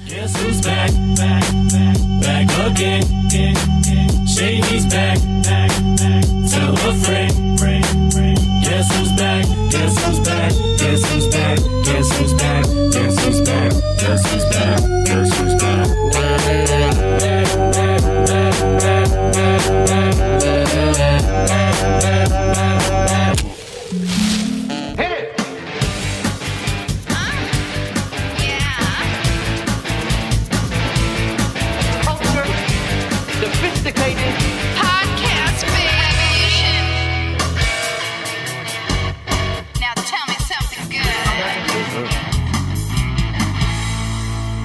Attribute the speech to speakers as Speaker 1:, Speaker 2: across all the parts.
Speaker 1: Guess who's back, back, back, back again. Shady's back, back, back. Tell a friend, friend, friend. Guess who's back, guess who's back, guess who's back, guess who's back, guess who's back, guess who's back, guess who's back.
Speaker 2: Hit it! Culture, sophisticated
Speaker 3: Podcast Baby. Now tell me something good.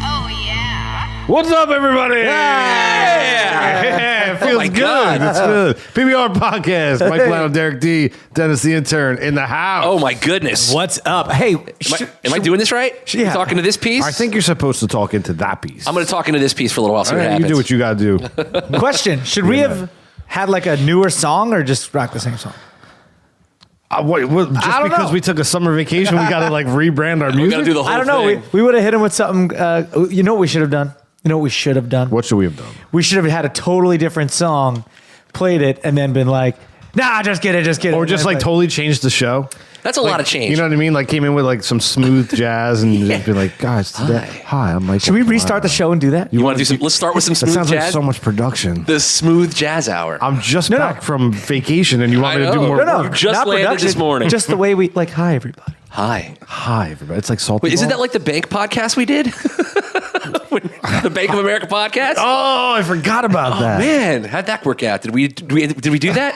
Speaker 3: Oh yeah.
Speaker 4: What's up, everybody? Yeah, it feels
Speaker 5: my
Speaker 4: good.
Speaker 5: God.
Speaker 4: It's good. PBR podcast. Mike Lano, Derek D, Dennis the intern in the house.
Speaker 5: Oh my goodness!
Speaker 6: What's up? Hey,
Speaker 5: Am I doing this right?
Speaker 6: Yeah.
Speaker 5: You talking to this piece?
Speaker 4: I think you're supposed to talk into that piece.
Speaker 5: I'm going to talk into this piece for a little while. See
Speaker 4: All
Speaker 5: what
Speaker 4: right,
Speaker 5: happens.
Speaker 4: you do what you got to do.
Speaker 6: question. Should we have had like a newer song or just rock the same song?
Speaker 4: Just
Speaker 6: I don't
Speaker 4: because
Speaker 6: know.
Speaker 4: we took a summer vacation, we got to like rebrand our
Speaker 5: We
Speaker 4: music?
Speaker 5: got to do the whole
Speaker 6: I don't know.
Speaker 5: thing.
Speaker 6: We would have hit him with something. You know what we should have done? You know what we should have done?
Speaker 4: What should we have done?
Speaker 6: We should have had a totally different song, played it, and then been like, nah, just get it.
Speaker 4: Or
Speaker 6: And
Speaker 4: just
Speaker 6: then
Speaker 4: like totally changed the show?
Speaker 5: That's a lot of change.
Speaker 4: You know what I mean? Like came in with like some smooth jazz and just be like, guys, today, hi, I'm Michael.
Speaker 6: Should we restart the show and do that?
Speaker 5: you want to do some? Let's start with some
Speaker 4: That
Speaker 5: smooth
Speaker 4: sounds
Speaker 5: jazz.
Speaker 4: like so much production.
Speaker 5: The smooth jazz hour.
Speaker 4: I'm just
Speaker 6: No,
Speaker 4: back from vacation and you want
Speaker 5: I
Speaker 4: me to do
Speaker 5: know.
Speaker 4: more
Speaker 5: No,
Speaker 4: work.
Speaker 5: just
Speaker 6: not
Speaker 5: landed
Speaker 6: production,
Speaker 5: this morning.
Speaker 6: Just the way we like. Hi, everybody.
Speaker 5: Hi.
Speaker 4: Hi, everybody. It's like salty.
Speaker 5: Wait, isn't
Speaker 4: ball.
Speaker 5: that like the bank podcast we did? The Bank of America podcast.
Speaker 4: Oh, I forgot about that.
Speaker 5: Man, how'd that work out? Did we do that?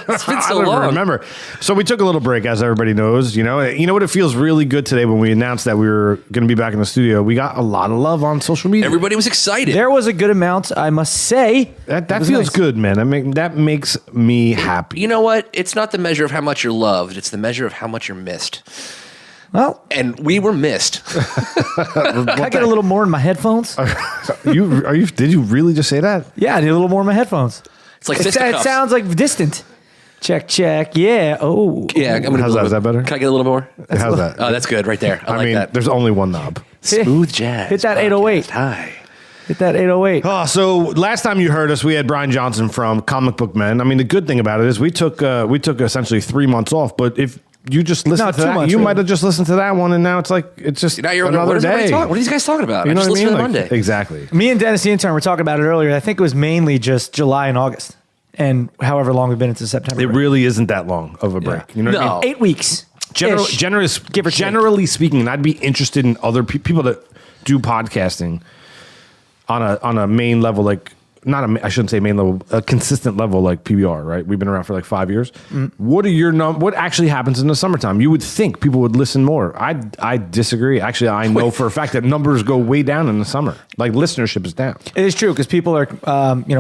Speaker 5: It's been so
Speaker 4: I don't
Speaker 5: long.
Speaker 4: remember. So we took a little break, as everybody knows. You know what? It feels really good today when we announced that we were going to be back in the studio. We got a lot of love on social media.
Speaker 5: Everybody was excited.
Speaker 6: There was a good amount, I must say.
Speaker 4: that
Speaker 6: It was
Speaker 4: feels
Speaker 6: nice.
Speaker 4: good, man. That makes me happy.
Speaker 5: You know what? It's not the measure of how much you're loved. It's the measure of how much you're missed.
Speaker 6: Well,
Speaker 5: And we were missed.
Speaker 6: can I get a little more in my headphones?
Speaker 4: Did you really just say that?
Speaker 6: Yeah, I need a little more in my headphones.
Speaker 5: It's like
Speaker 6: It
Speaker 5: fisticuffs.
Speaker 6: sounds like distant. Check, check. Yeah. Oh.
Speaker 5: Yeah, I'm gonna
Speaker 4: How's
Speaker 5: do a
Speaker 4: that?
Speaker 5: little
Speaker 4: Is that
Speaker 5: bit.
Speaker 4: better?
Speaker 5: Can I get a little more?
Speaker 4: How's that?
Speaker 5: Oh, that's good right there. I like
Speaker 4: mean,
Speaker 5: that.
Speaker 4: there's only one knob.
Speaker 5: Smooth jazz.
Speaker 6: Hit that
Speaker 5: podcast.
Speaker 6: 808.
Speaker 5: Hi.
Speaker 6: Hit that 808.
Speaker 4: Oh, so last time you heard us, we had Brian Johnson from Comic Book Men. I mean, the good thing about it is we took essentially 3 months off. But if you just listened
Speaker 6: No,
Speaker 4: to
Speaker 6: 2
Speaker 4: that,
Speaker 6: months,
Speaker 4: you
Speaker 6: really.
Speaker 4: might have just listened to that one, and now it's just
Speaker 5: Now you're
Speaker 4: another
Speaker 5: what
Speaker 4: day.
Speaker 5: What are these guys talking about?
Speaker 4: You know
Speaker 5: I
Speaker 4: what I
Speaker 5: just
Speaker 4: mean?
Speaker 5: listened to
Speaker 4: Like,
Speaker 5: Monday.
Speaker 4: exactly.
Speaker 6: Me and Dennis the intern were talking about it earlier. I think it was mainly just July and August, and however long we've been into September.
Speaker 4: It really isn't that long of a break.
Speaker 6: Yeah.
Speaker 4: You know what I
Speaker 5: No.
Speaker 4: mean?
Speaker 6: 8 weeks.
Speaker 4: Generally speaking, I'd be interested in other people that do podcasting on a main level, like I shouldn't say main level, a consistent level like PBR, right? We've been around for like 5 years. What are what actually happens in the summertime? You would think people would listen more. I disagree. Actually, I know for a fact that numbers go way down in the summer. Like listenership is down.
Speaker 6: It is true because people are,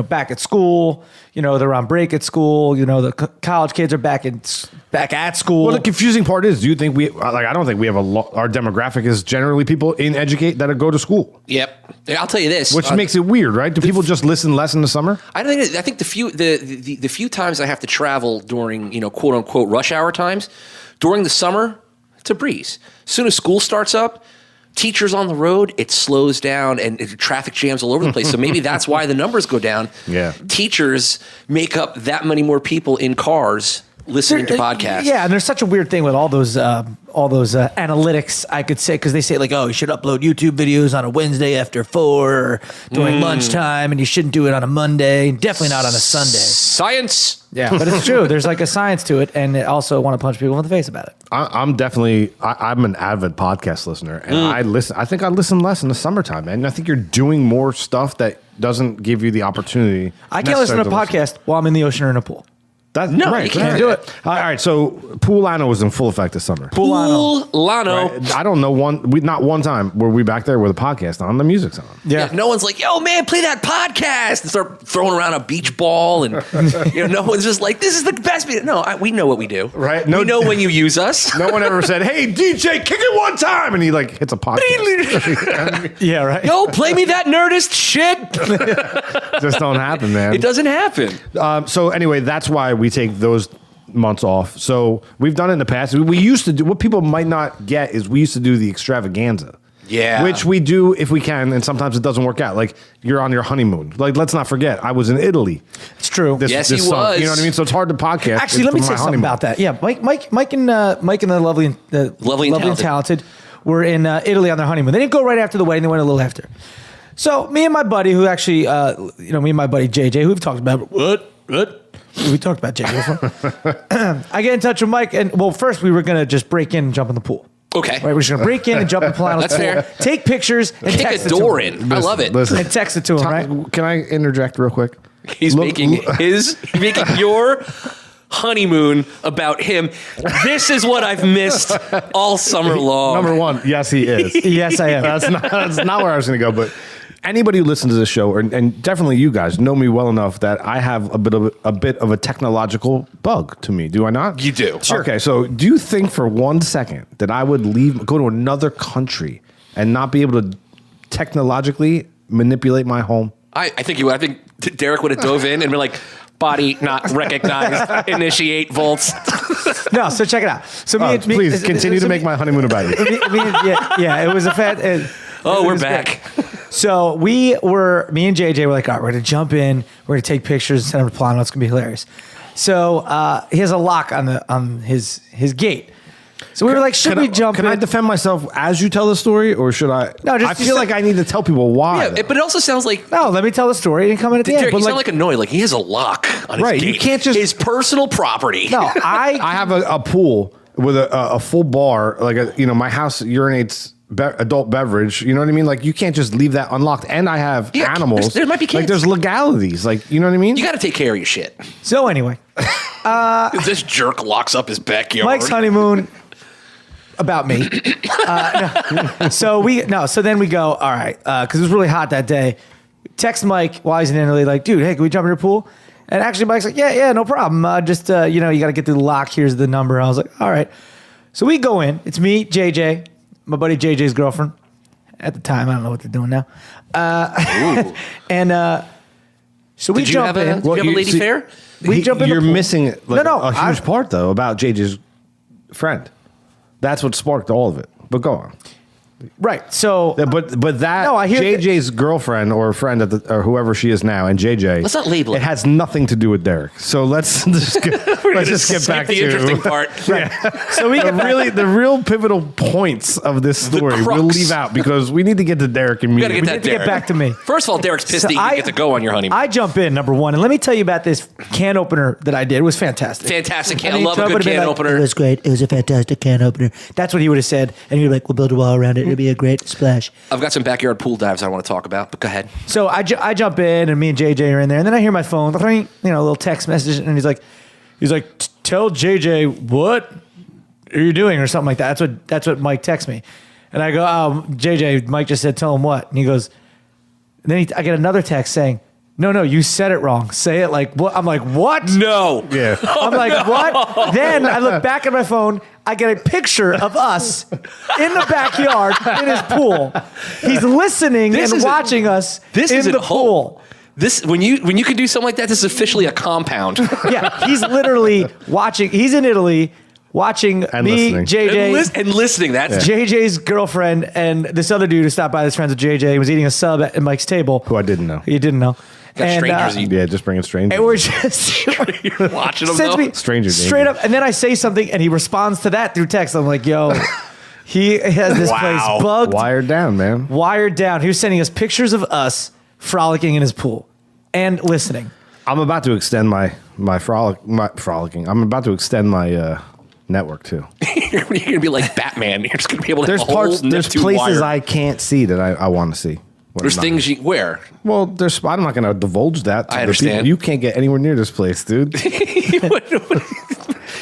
Speaker 6: back at school. They're on break at school. The college kids are back at school.
Speaker 4: Well, the confusing part is, do you think I don't think we have our demographic is generally people in educate that go to school,
Speaker 5: Yep. I'll tell you this.
Speaker 4: which makes it weird, right? Do people just listen less in the summer?
Speaker 5: I think the few times I have to travel during, quote unquote rush hour times, during the summer, it's a breeze. As soon as school starts up, teachers on the road, it slows down and traffic jams all over the place. So maybe that's why the numbers go down.
Speaker 4: Yeah.
Speaker 5: Teachers make up that many more people in cars listening to podcasts.
Speaker 6: Yeah, and there's such a weird thing with all those analytics, I could say, because they say like, oh, you should upload YouTube videos on a Wednesday after 4 or during lunchtime, and you shouldn't do it on a Monday, and definitely not on a Sunday.
Speaker 5: Science.
Speaker 6: Yeah, but it's true. There's like a science to it, and I also want to punch people in the face about it.
Speaker 4: I'm an avid podcast listener, and I think I listen less in the summertime, man. I think you're doing more stuff that doesn't give you the opportunity.
Speaker 6: I can't listen to a
Speaker 4: necessarily
Speaker 6: podcast while I'm in the ocean or in a pool.
Speaker 4: That's
Speaker 5: No,
Speaker 4: right.
Speaker 5: you can't
Speaker 4: right.
Speaker 5: do
Speaker 6: it.
Speaker 4: All right, so Pool Lano was in full effect this summer.
Speaker 5: Pool Lano.
Speaker 4: Right? I don't know not one time were we back there with a podcast on, the music's on.
Speaker 5: Yeah, no one's like, yo, man, play that podcast and start throwing around a beach ball. And, no one's just like, this is the best. No, we know what we do.
Speaker 4: Right.
Speaker 5: We know when you use us.
Speaker 4: No one ever said, hey, DJ, kick it one time. And he hits a podcast.
Speaker 6: Yeah, right.
Speaker 5: Yo, play me that Nerdist shit.
Speaker 4: Just don't happen, man.
Speaker 5: It doesn't happen.
Speaker 4: So anyway, that's why we take those months off. So we've done it in the past. We used to do, what people might not get is we used to do the extravaganza.
Speaker 5: Yeah.
Speaker 4: Which we do if we can, and sometimes it doesn't work out. Like you're on your honeymoon. Like let's not forget, I was in Italy.
Speaker 6: It's true.
Speaker 5: Yes, he
Speaker 4: summer.
Speaker 5: was.
Speaker 4: You know what I mean? So it's hard to podcast.
Speaker 6: Actually, let me say something about that. Yeah, Mike and the lovely and talented were in Italy on their honeymoon. They didn't go right after the wedding. They went a little after. So me and my buddy, who actually, me and my buddy JJ, who we've talked about. What? We talked about JJ before. I get in touch with Mike, and well, first we were gonna just break in and jump in the pool.
Speaker 5: Okay.
Speaker 6: Right, we're just gonna break in and jump in the pool.
Speaker 5: That's fair.
Speaker 6: Take pictures and
Speaker 5: Kick
Speaker 6: text
Speaker 5: a
Speaker 6: it to
Speaker 5: door
Speaker 6: him.
Speaker 5: in. I love it.
Speaker 4: Listen,
Speaker 6: And text it to him, right?
Speaker 4: Can I interject real quick?
Speaker 5: He's
Speaker 4: Look-
Speaker 5: making your honeymoon about him. This is what I've missed all summer long.
Speaker 4: Number one, yes, he is.
Speaker 6: Yes, I am.
Speaker 4: That's not where I was going to go. But anybody who listens to this show, and definitely you guys, know me well enough that I have a bit of a technological bug to me. Do I not?
Speaker 5: You do. Sure.
Speaker 4: Okay, so do you think for 1 second that I would go to another country and not be able to technologically manipulate my home?
Speaker 5: I think you would. I think Derek would have dove in and been like, body not recognized, initiate volts.
Speaker 6: No, so check it out. So
Speaker 4: Please continue to make my honeymoon about you.
Speaker 6: It was a
Speaker 5: We're
Speaker 6: was
Speaker 5: back.
Speaker 6: great. So me and JJ were like, all right, we're gonna jump in, we're gonna take pictures and send them to Plano. It's gonna be hilarious. So he has a lock on his gate. So we were like, should we jump in?
Speaker 4: Can I defend myself as you tell the story, or should I?
Speaker 6: No, just-
Speaker 4: I feel like I need to tell people why.
Speaker 5: Yeah, but it also sounds like
Speaker 6: No, let me tell the story and come in at the end.
Speaker 5: Derek, you
Speaker 6: But
Speaker 5: sound like annoyed. Like he has a lock on his
Speaker 4: Right,
Speaker 5: gate.
Speaker 4: you can't just-
Speaker 5: his personal property.
Speaker 6: no,
Speaker 4: I have a pool with a full bar. Like my house urinates adult beverage. You know what I mean? Like you can't just leave that unlocked. And I have
Speaker 5: Yeah,
Speaker 4: animals.
Speaker 5: there might be kids.
Speaker 4: Like there's legalities. Like you know what I mean?
Speaker 5: You got to take care of your shit.
Speaker 6: So anyway,
Speaker 5: This jerk locks up his backyard.
Speaker 6: Mike's honeymoon about me. So then we go, all right, because it was really hot that day. Text Mike while he's in Italy, like, dude, hey, can we jump in your pool? And actually, Mike's like, yeah, no problem. Just, you got to get through the lock. Here's the number. I was like, all right. So we go in. It's me, JJ, my buddy JJ's girlfriend. At the time, I don't know what they're doing now. So we
Speaker 5: Did you
Speaker 6: jump
Speaker 5: have
Speaker 6: in.
Speaker 5: a lady fair?
Speaker 6: We jump in the
Speaker 4: You're
Speaker 6: pool.
Speaker 4: missing like,
Speaker 6: No,
Speaker 4: a huge part though about JJ's friend. That's what sparked all of it. But go on.
Speaker 6: Right. So
Speaker 4: But that
Speaker 6: No, I hear
Speaker 4: JJ's girlfriend or friend or whoever she is now, and JJ.
Speaker 5: Let's not label it.
Speaker 4: It has nothing to do with Derek. So let's just get, let's just get
Speaker 5: Skip
Speaker 4: back
Speaker 5: the
Speaker 4: to
Speaker 5: interesting part.
Speaker 6: so we get back.
Speaker 4: the real pivotal points of this story
Speaker 5: crux.
Speaker 4: we'll leave out because we need to get to Derek and me.
Speaker 5: We got to get that
Speaker 6: need to get
Speaker 5: Derek.
Speaker 6: back to me.
Speaker 5: First of all, Derek's pissed
Speaker 6: So
Speaker 5: that you get to go on your honeymoon.
Speaker 6: I jump in, number one, and let me tell you about this can opener that I did. It was fantastic.
Speaker 5: Fantastic can.
Speaker 6: I
Speaker 5: I
Speaker 6: mean,
Speaker 5: love a
Speaker 6: Trump
Speaker 5: good
Speaker 6: would've been
Speaker 5: can
Speaker 6: like,
Speaker 5: opener.
Speaker 7: It was great. It was a fantastic can opener.
Speaker 6: That's what he would have said. And you're like,
Speaker 7: We'll build a wall around it. It'll be a great splash.
Speaker 5: I've got some backyard pool dives I want to talk about, but go ahead.
Speaker 6: so I jump in, and me and JJ are in there, and then I hear my phone, ring, a little text message, and he's like, tell JJ what are you doing or something like that. That's what Mike texts me, and I go, JJ, Mike just said tell him what, and he goes, and then I get another text saying, no, you said it wrong. Say it like what? I'm like, what?
Speaker 5: No.
Speaker 4: Yeah.
Speaker 6: I'm like, what? Then I look back at my phone. I get a picture of us in the backyard in his pool. He's listening
Speaker 5: This
Speaker 6: and
Speaker 5: isn't-
Speaker 6: watching us
Speaker 5: This
Speaker 6: in
Speaker 5: isn't
Speaker 6: the
Speaker 5: home.
Speaker 6: pool.
Speaker 5: This when you can do something like that, this is officially a compound.
Speaker 6: Yeah, he's literally watching. He's in Italy watching
Speaker 4: And
Speaker 6: me,
Speaker 4: listening.
Speaker 6: JJ,
Speaker 5: and listening. That's
Speaker 6: JJ's girlfriend, and this other dude who stopped by. That's friends with JJ. He was eating a sub at Mike's table.
Speaker 4: Who I didn't know.
Speaker 6: You didn't know.
Speaker 5: Got strangers eating.
Speaker 4: Yeah, just bringing strangers.
Speaker 6: And we're just
Speaker 5: watching them
Speaker 6: sends
Speaker 5: though.
Speaker 6: me
Speaker 4: Stranger
Speaker 6: straight
Speaker 4: danger.
Speaker 6: up, and then I say something, and he responds to that through text. I'm like, yo, he has this place bugged,
Speaker 4: Wired down, man.
Speaker 6: wired down. He was sending us pictures of frolicking in his pool and listening.
Speaker 4: I'm about to extend my frolicking. I'm about to extend my network too.
Speaker 5: You're gonna be like Batman. You're just gonna be able to
Speaker 4: There's
Speaker 5: have a whole
Speaker 4: there's
Speaker 5: Neptune
Speaker 4: places
Speaker 5: wire.
Speaker 4: I can't see that I want to see. What
Speaker 5: There's
Speaker 4: I'm not-
Speaker 5: things you where.
Speaker 4: Well, I'm not going to divulge that. To
Speaker 5: I
Speaker 4: the
Speaker 5: understand.
Speaker 4: people. You can't get anywhere near this place, dude.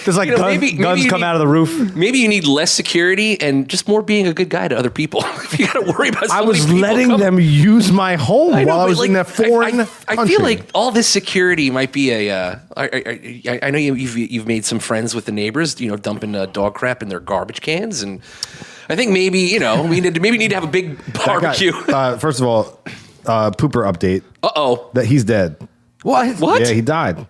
Speaker 6: There's like
Speaker 5: You know,
Speaker 6: guns,
Speaker 5: maybe
Speaker 6: guns
Speaker 5: you
Speaker 6: come
Speaker 5: need-
Speaker 6: out of the roof.
Speaker 5: Maybe you need less security and just more being a good guy to other people. If you got to worry about, so
Speaker 4: I
Speaker 5: many
Speaker 4: was
Speaker 5: people
Speaker 4: letting
Speaker 5: come-
Speaker 4: them use my home
Speaker 5: I know,
Speaker 4: while I
Speaker 5: but,
Speaker 4: was
Speaker 5: like,
Speaker 4: in a foreign
Speaker 5: I
Speaker 4: country.
Speaker 5: feel like all this security might be a. I know you've made some friends with the neighbors. Dumping dog crap in their garbage cans, and I think maybe we need to have a big
Speaker 4: That guy-
Speaker 5: barbecue.
Speaker 4: first of all, pooper update
Speaker 5: Uh-oh.
Speaker 4: that he's dead.
Speaker 6: What?
Speaker 4: Yeah, he died.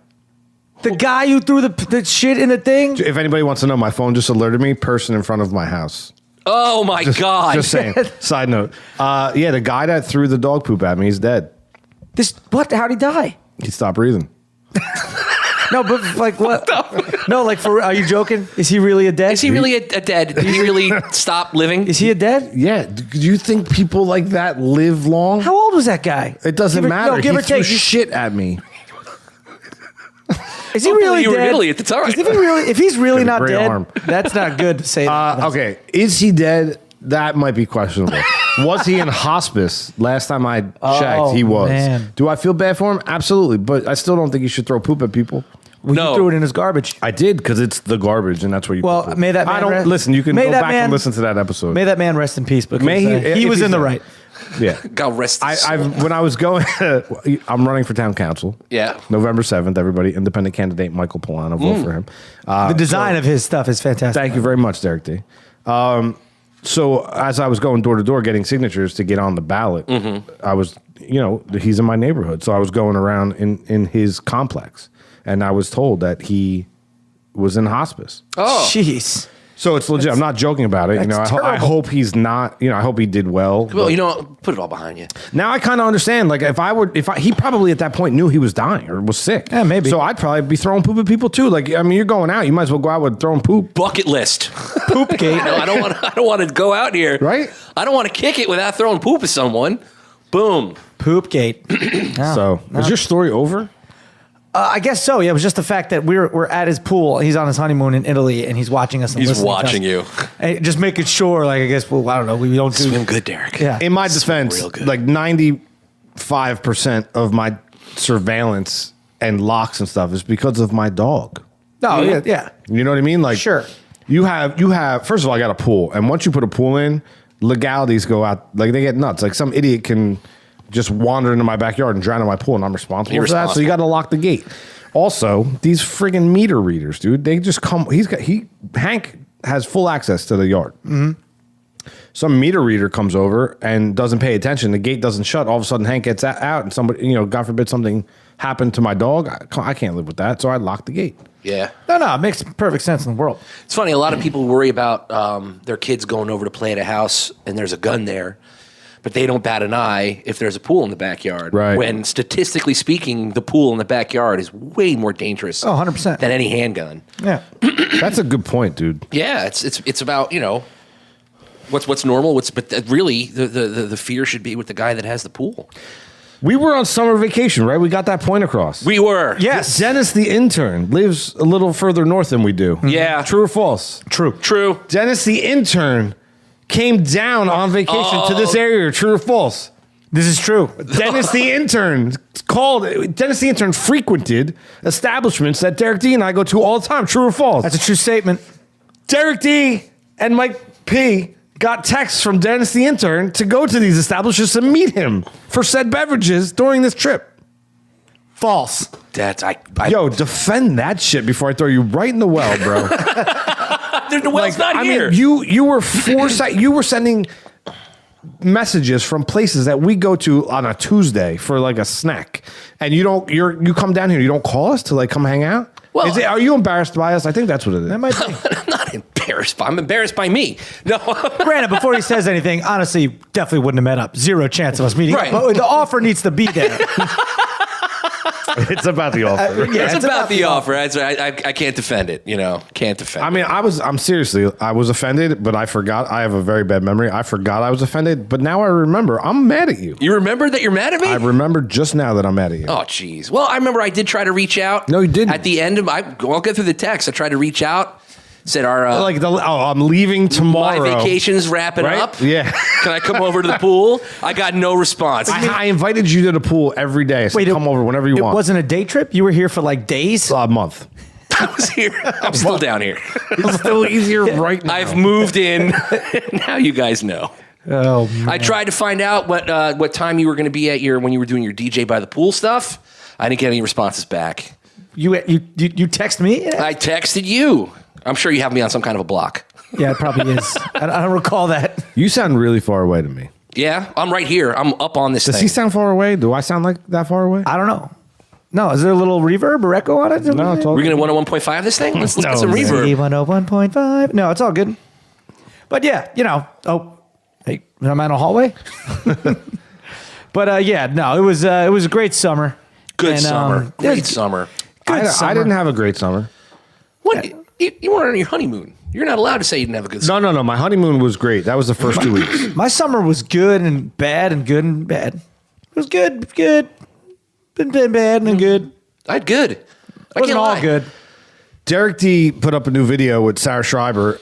Speaker 6: The guy who threw the shit in the thing?
Speaker 4: If anybody wants to know, my phone just alerted me. Person in front of my house.
Speaker 5: Oh my God.
Speaker 4: Just saying. Side note. Yeah, the guy that threw the dog poop at me, he's dead.
Speaker 6: What? How'd he die?
Speaker 4: He stopped breathing.
Speaker 6: No, but like what? No, like are you joking? Is he really a dead?
Speaker 5: Is he really a dead? Did he really stop living?
Speaker 6: Is he a dead?
Speaker 4: Yeah. Do you think people like that live long?
Speaker 6: How old was that guy?
Speaker 4: It doesn't
Speaker 6: Give or-
Speaker 4: matter.
Speaker 6: No, give
Speaker 4: he
Speaker 6: or
Speaker 4: threw
Speaker 6: take.
Speaker 4: shit at me.
Speaker 6: Is he really
Speaker 5: you were in
Speaker 6: dead?
Speaker 5: Italy at the time.
Speaker 6: If he's really
Speaker 4: Got a
Speaker 6: not
Speaker 4: great
Speaker 6: dead,
Speaker 4: arm.
Speaker 6: that's not good to say.
Speaker 4: Okay. Is he dead? That might be questionable. Was he in hospice? Last time I checked, he was.
Speaker 6: man.
Speaker 4: Do I feel bad for him? Absolutely. But I still don't think you should throw poop at people.
Speaker 6: Well,
Speaker 5: No.
Speaker 6: you threw it in his garbage.
Speaker 4: I did because it's the garbage, and that's where you.
Speaker 6: Well,
Speaker 4: put poop.
Speaker 6: may that man
Speaker 4: I don't
Speaker 6: rest-
Speaker 4: listen. You can
Speaker 6: may
Speaker 4: go
Speaker 6: that
Speaker 4: back
Speaker 6: man-
Speaker 4: and listen to that episode.
Speaker 6: May that man rest in peace. Because
Speaker 4: May he-
Speaker 6: he
Speaker 4: if
Speaker 6: was
Speaker 4: he's
Speaker 6: in the
Speaker 4: dead.
Speaker 6: right.
Speaker 4: Yeah.
Speaker 5: God rest his soul.
Speaker 4: When I was going, I'm running for town council.
Speaker 5: Yeah.
Speaker 4: November 7th, everybody, independent candidate Michael Polano, vote for him.
Speaker 6: The design of his stuff is fantastic.
Speaker 4: Thank you very much, Derek D. So as I was going door to door getting signatures to get on the ballot, I was, he's in my neighborhood. So I was going around in his complex, and I was told that he was in hospice.
Speaker 5: Oh.
Speaker 6: Jeez.
Speaker 4: So it's legit. I'm not joking about it.
Speaker 6: that's
Speaker 4: I
Speaker 6: terrible.
Speaker 4: hope he's not, I hope he did well.
Speaker 5: Well,
Speaker 4: but
Speaker 5: put it all behind you.
Speaker 4: now I kind of understand. Like he probably at that point knew he was dying or was sick.
Speaker 6: Yeah, maybe.
Speaker 4: So I'd probably be throwing poop at people too. Like, I mean, you're going out. You might as well go out with throwing poop.
Speaker 5: Bucket list.
Speaker 6: Poop gate.
Speaker 5: No, I don't want to go out here.
Speaker 4: Right?
Speaker 5: I don't want to kick it without throwing poop at someone. Boom.
Speaker 6: Poop gate.
Speaker 4: So is your story over?
Speaker 6: I guess so. Yeah, it was just the fact that we're at his pool. He's on his honeymoon in Italy, and he's watching us. And
Speaker 5: He's
Speaker 6: listening to
Speaker 5: watching
Speaker 6: us.
Speaker 5: you.
Speaker 6: And just making sure. Like, I guess. Well, I don't know. We don't do.
Speaker 5: Swim good, Derek.
Speaker 6: Yeah.
Speaker 4: In my defense,
Speaker 5: real good.
Speaker 4: like 95% of my surveillance and locks and stuff is because of my dog.
Speaker 6: No. Yeah.
Speaker 4: You know what I mean? Like,
Speaker 6: Sure.
Speaker 4: You have. First of all, I got a pool, and once you put a pool in, legalities go out. Like they get nuts. Like some idiot can just wander into my backyard and drown in my pool, and I'm responsible
Speaker 5: You're
Speaker 4: for that. So you got to lock the gate. Also, these friggin' meter readers, dude. They just come. Hank has full access to the yard. Some meter reader comes over and doesn't pay attention. The gate doesn't shut. All of a sudden, Hank gets out, and somebody, God forbid, something happened to my dog. I can't live with that, so I lock the gate.
Speaker 5: Yeah.
Speaker 6: No. It makes perfect sense in the world.
Speaker 5: It's funny. A lot of people worry about their kids going over to play at a house and there's a gun there, but they don't bat an eye if there's a pool in the backyard.
Speaker 4: Right.
Speaker 5: When statistically speaking, the pool in the backyard is way more dangerous.
Speaker 6: Oh, 100%.
Speaker 5: Than any handgun.
Speaker 6: Yeah.
Speaker 4: That's a good point, dude.
Speaker 5: Yeah. It's about what's normal. But really the fear should be with the guy that has the pool.
Speaker 4: We were on summer vacation, right? We got that point across.
Speaker 5: We were.
Speaker 6: Yes.
Speaker 4: Dennis, the intern, lives a little further north than we do.
Speaker 5: Yeah.
Speaker 4: True or false?
Speaker 5: True.
Speaker 4: Dennis, the intern, came down on vacation to this area. True or false?
Speaker 6: This is true.
Speaker 4: Dennis, the intern, Dennis, the intern frequented establishments that Derek D and I go to all the time. True or false?
Speaker 6: That's a true statement.
Speaker 4: Derek D and Mike P got texts from Dennis, the intern, to go to these establishments to meet him for said beverages during this trip.
Speaker 6: False.
Speaker 5: That's I
Speaker 4: Yo, defend that shit before I throw you right in the well, bro.
Speaker 5: the well's not
Speaker 4: I
Speaker 5: here.
Speaker 4: mean, you were sending messages from places that we go to on a Tuesday for like a snack, and you come down here. You don't call us to like come hang out.
Speaker 5: Well,
Speaker 4: Are you embarrassed by us? I think that's what it is.
Speaker 6: That might be.
Speaker 5: I'm not embarrassed. I'm embarrassed by me. No.
Speaker 6: Granted, before he says anything, honestly, definitely wouldn't have met up. Zero chance of us meeting.
Speaker 5: Right.
Speaker 6: But the offer needs to be there.
Speaker 4: It's about the offer.
Speaker 6: Yeah,
Speaker 5: It's about the offer. That's right. I can't defend it. Can't defend
Speaker 4: I mean, I was offended, but I forgot. I have a very bad memory. I forgot I was offended, but now I remember. I'm mad at you.
Speaker 5: You remember that you're mad at me?
Speaker 4: I remember just now that I'm mad at you.
Speaker 5: Oh, jeez. Well, I remember I did try to reach out.
Speaker 4: No, you didn't.
Speaker 5: At the end of I'll get through the text. I tried to reach out. Said
Speaker 4: I'm leaving tomorrow.
Speaker 5: my vacation's wrapping
Speaker 4: Right?
Speaker 5: up.
Speaker 4: Yeah.
Speaker 5: Can I come over to the pool? I got no response.
Speaker 4: I invited you to the pool every day. I said, come over whenever you
Speaker 6: It
Speaker 4: want.
Speaker 6: wasn't a day trip? You were here for like days?
Speaker 4: A month.
Speaker 5: I was here. I'm still down here.
Speaker 4: It's still easier right now.
Speaker 5: I've moved in. Now you guys know.
Speaker 6: Oh, man.
Speaker 5: I tried to find out what time you were going to be at when you were doing your DJ by the pool stuff. I didn't get any responses back.
Speaker 6: You text me?
Speaker 5: I texted you. I'm sure you have me on some kind of a block.
Speaker 6: Yeah, it probably is. I don't recall that.
Speaker 4: You sound really far away to me.
Speaker 5: Yeah, I'm right here. I'm up on this
Speaker 4: Does
Speaker 5: thing.
Speaker 4: he sound far away? Do I sound like that far away?
Speaker 6: I don't know. No, is there a little reverb or echo on it?
Speaker 4: No, it's all
Speaker 5: We're going to 101.5 this thing? Let's get some
Speaker 4: man.
Speaker 5: reverb.
Speaker 6: 101.5. No, it's all good. But yeah, hey, am I in a hallway? But yeah, no, it was a great summer.
Speaker 5: Good summer.
Speaker 6: it
Speaker 5: Great
Speaker 6: was
Speaker 5: summer.
Speaker 6: Good
Speaker 4: I
Speaker 6: summer.
Speaker 4: didn't have a great summer.
Speaker 5: What? You weren't on your honeymoon. You're not allowed to say you didn't have a good summer.
Speaker 4: No. My honeymoon was great. That was the first 2 weeks.
Speaker 6: My summer was good and bad and good and bad. It was good, been bad and then good.
Speaker 5: I had good.
Speaker 6: It wasn't all good.
Speaker 4: Derek D put up a new video with Sarah Schreiber,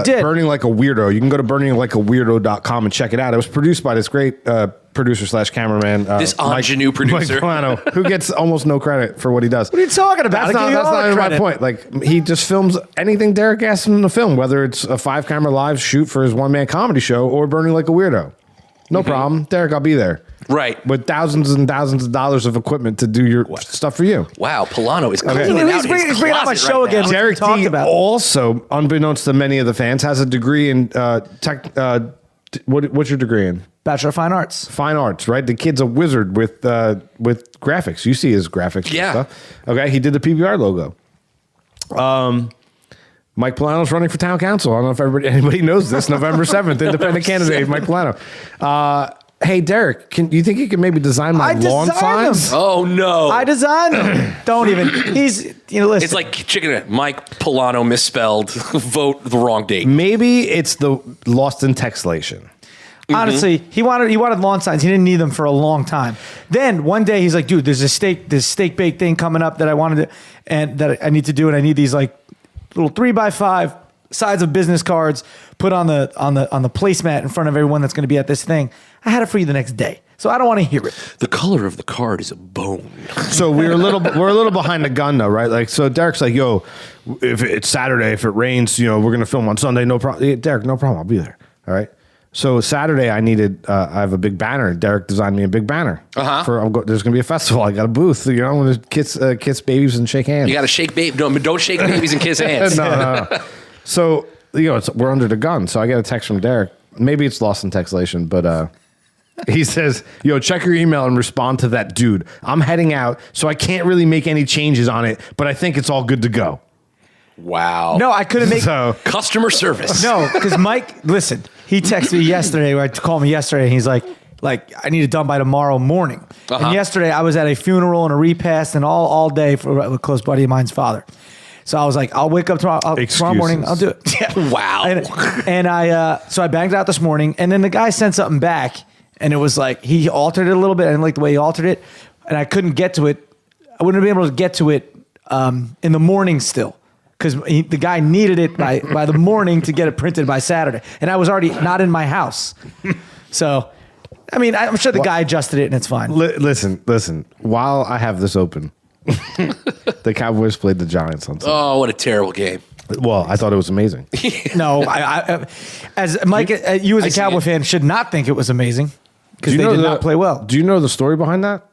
Speaker 6: did.
Speaker 4: Burning Like a Weirdo. You can go to burninglikeaweirdo.com and check it out. It was produced by this great producer/cameraman.
Speaker 5: This ingenue producer.
Speaker 4: Mike Milano, who gets almost no credit for what he does.
Speaker 6: What are you talking about?
Speaker 4: That's
Speaker 6: I give you
Speaker 4: not
Speaker 6: all the
Speaker 4: even my
Speaker 6: credit.
Speaker 4: point. Like, he just films anything Derek asks him to film, whether it's a 5-camera live shoot for his one-man comedy show or Burning Like a Weirdo. No problem. Derek, I'll be there.
Speaker 5: Right.
Speaker 4: With thousands and thousands of dollars of equipment to do your stuff for you.
Speaker 5: Wow, Polano is cleaning
Speaker 6: He's
Speaker 5: out his
Speaker 6: bringing out my
Speaker 5: closet
Speaker 6: show
Speaker 5: right now.
Speaker 6: again.
Speaker 4: Derek
Speaker 6: talked
Speaker 4: D
Speaker 6: about.
Speaker 4: also, unbeknownst to many of the fans, has a degree in tech. What's your degree in?
Speaker 6: Bachelor of Fine Arts.
Speaker 4: Fine arts, right? The kid's a wizard with graphics. You see his graphics.
Speaker 5: Yeah.
Speaker 4: And stuff. Okay. He did the PBR logo. Mike Polano's running for town council. I don't know if anybody knows this. November 7th, independent candidate Mike Polano. Hey, Derek, do you think you can maybe design my lawn
Speaker 6: designed
Speaker 4: signs?
Speaker 6: them.
Speaker 5: Oh no!
Speaker 6: I designed them. Don't even. He's listen.
Speaker 5: It's like chicken. Mike Polano misspelled. Vote the wrong date.
Speaker 4: Maybe it's the lost in textlation.
Speaker 6: Honestly, he wanted lawn signs. He didn't need them for a long time. Then one day he's like, dude, there's this steak bake thing coming up that I wanted to, and that I need to do, and I need these like little 3x5 sides of business cards put on the placemat in front of everyone that's going to be at this thing. I had it for you the next day, so I don't want to hear it.
Speaker 5: The color of the card is a bone.
Speaker 4: So we're a little behind the gun though, right? Like, so Derek's like, yo, if it's Saturday, if it rains, we're gonna film on Sunday. No problem, Derek. No problem. I'll be there. All right. So Saturday, I have a big banner. Derek designed me a big banner. There's gonna be a festival. I got a booth. With kiss babies and shake hands.
Speaker 5: You got to shake baby. Don't shake babies and kiss hands.
Speaker 4: No. So we're under the gun. So I get a text from Derek. Maybe it's lost in textlation, but he says, yo, check your email and respond to that dude. I'm heading out, so I can't really make any changes on it, but I think it's all good to go.
Speaker 5: Wow.
Speaker 6: No, I couldn't make.
Speaker 4: So
Speaker 5: Customer service.
Speaker 6: No, because Mike, listen, he texted me yesterday, or called me yesterday, and he's like, I need it done by tomorrow morning. And yesterday I was at a funeral and a repast and all day for a close buddy of mine's father. So I was like, I'll wake up tomorrow morning. I'll do it. Yeah.
Speaker 5: Wow.
Speaker 6: And so I banged it out this morning, and then the guy sent something back, and it was like he altered it a little bit. I didn't like the way he altered it, and I couldn't get to it. I wouldn't have been able to get to it in the morning still, because the guy needed it by the morning to get it printed by Saturday, and I was already not in my house. So, I mean, I'm sure the guy adjusted it, and it's fine.
Speaker 4: listen. While I have this open, the Cowboys played the Giants on Sunday.
Speaker 5: Oh, what a terrible game.
Speaker 4: Well, I thought it was amazing.
Speaker 6: No, I as Mike, you as a Cowboy fan should not think it was amazing because they did not play well.
Speaker 4: Do you know the story behind that?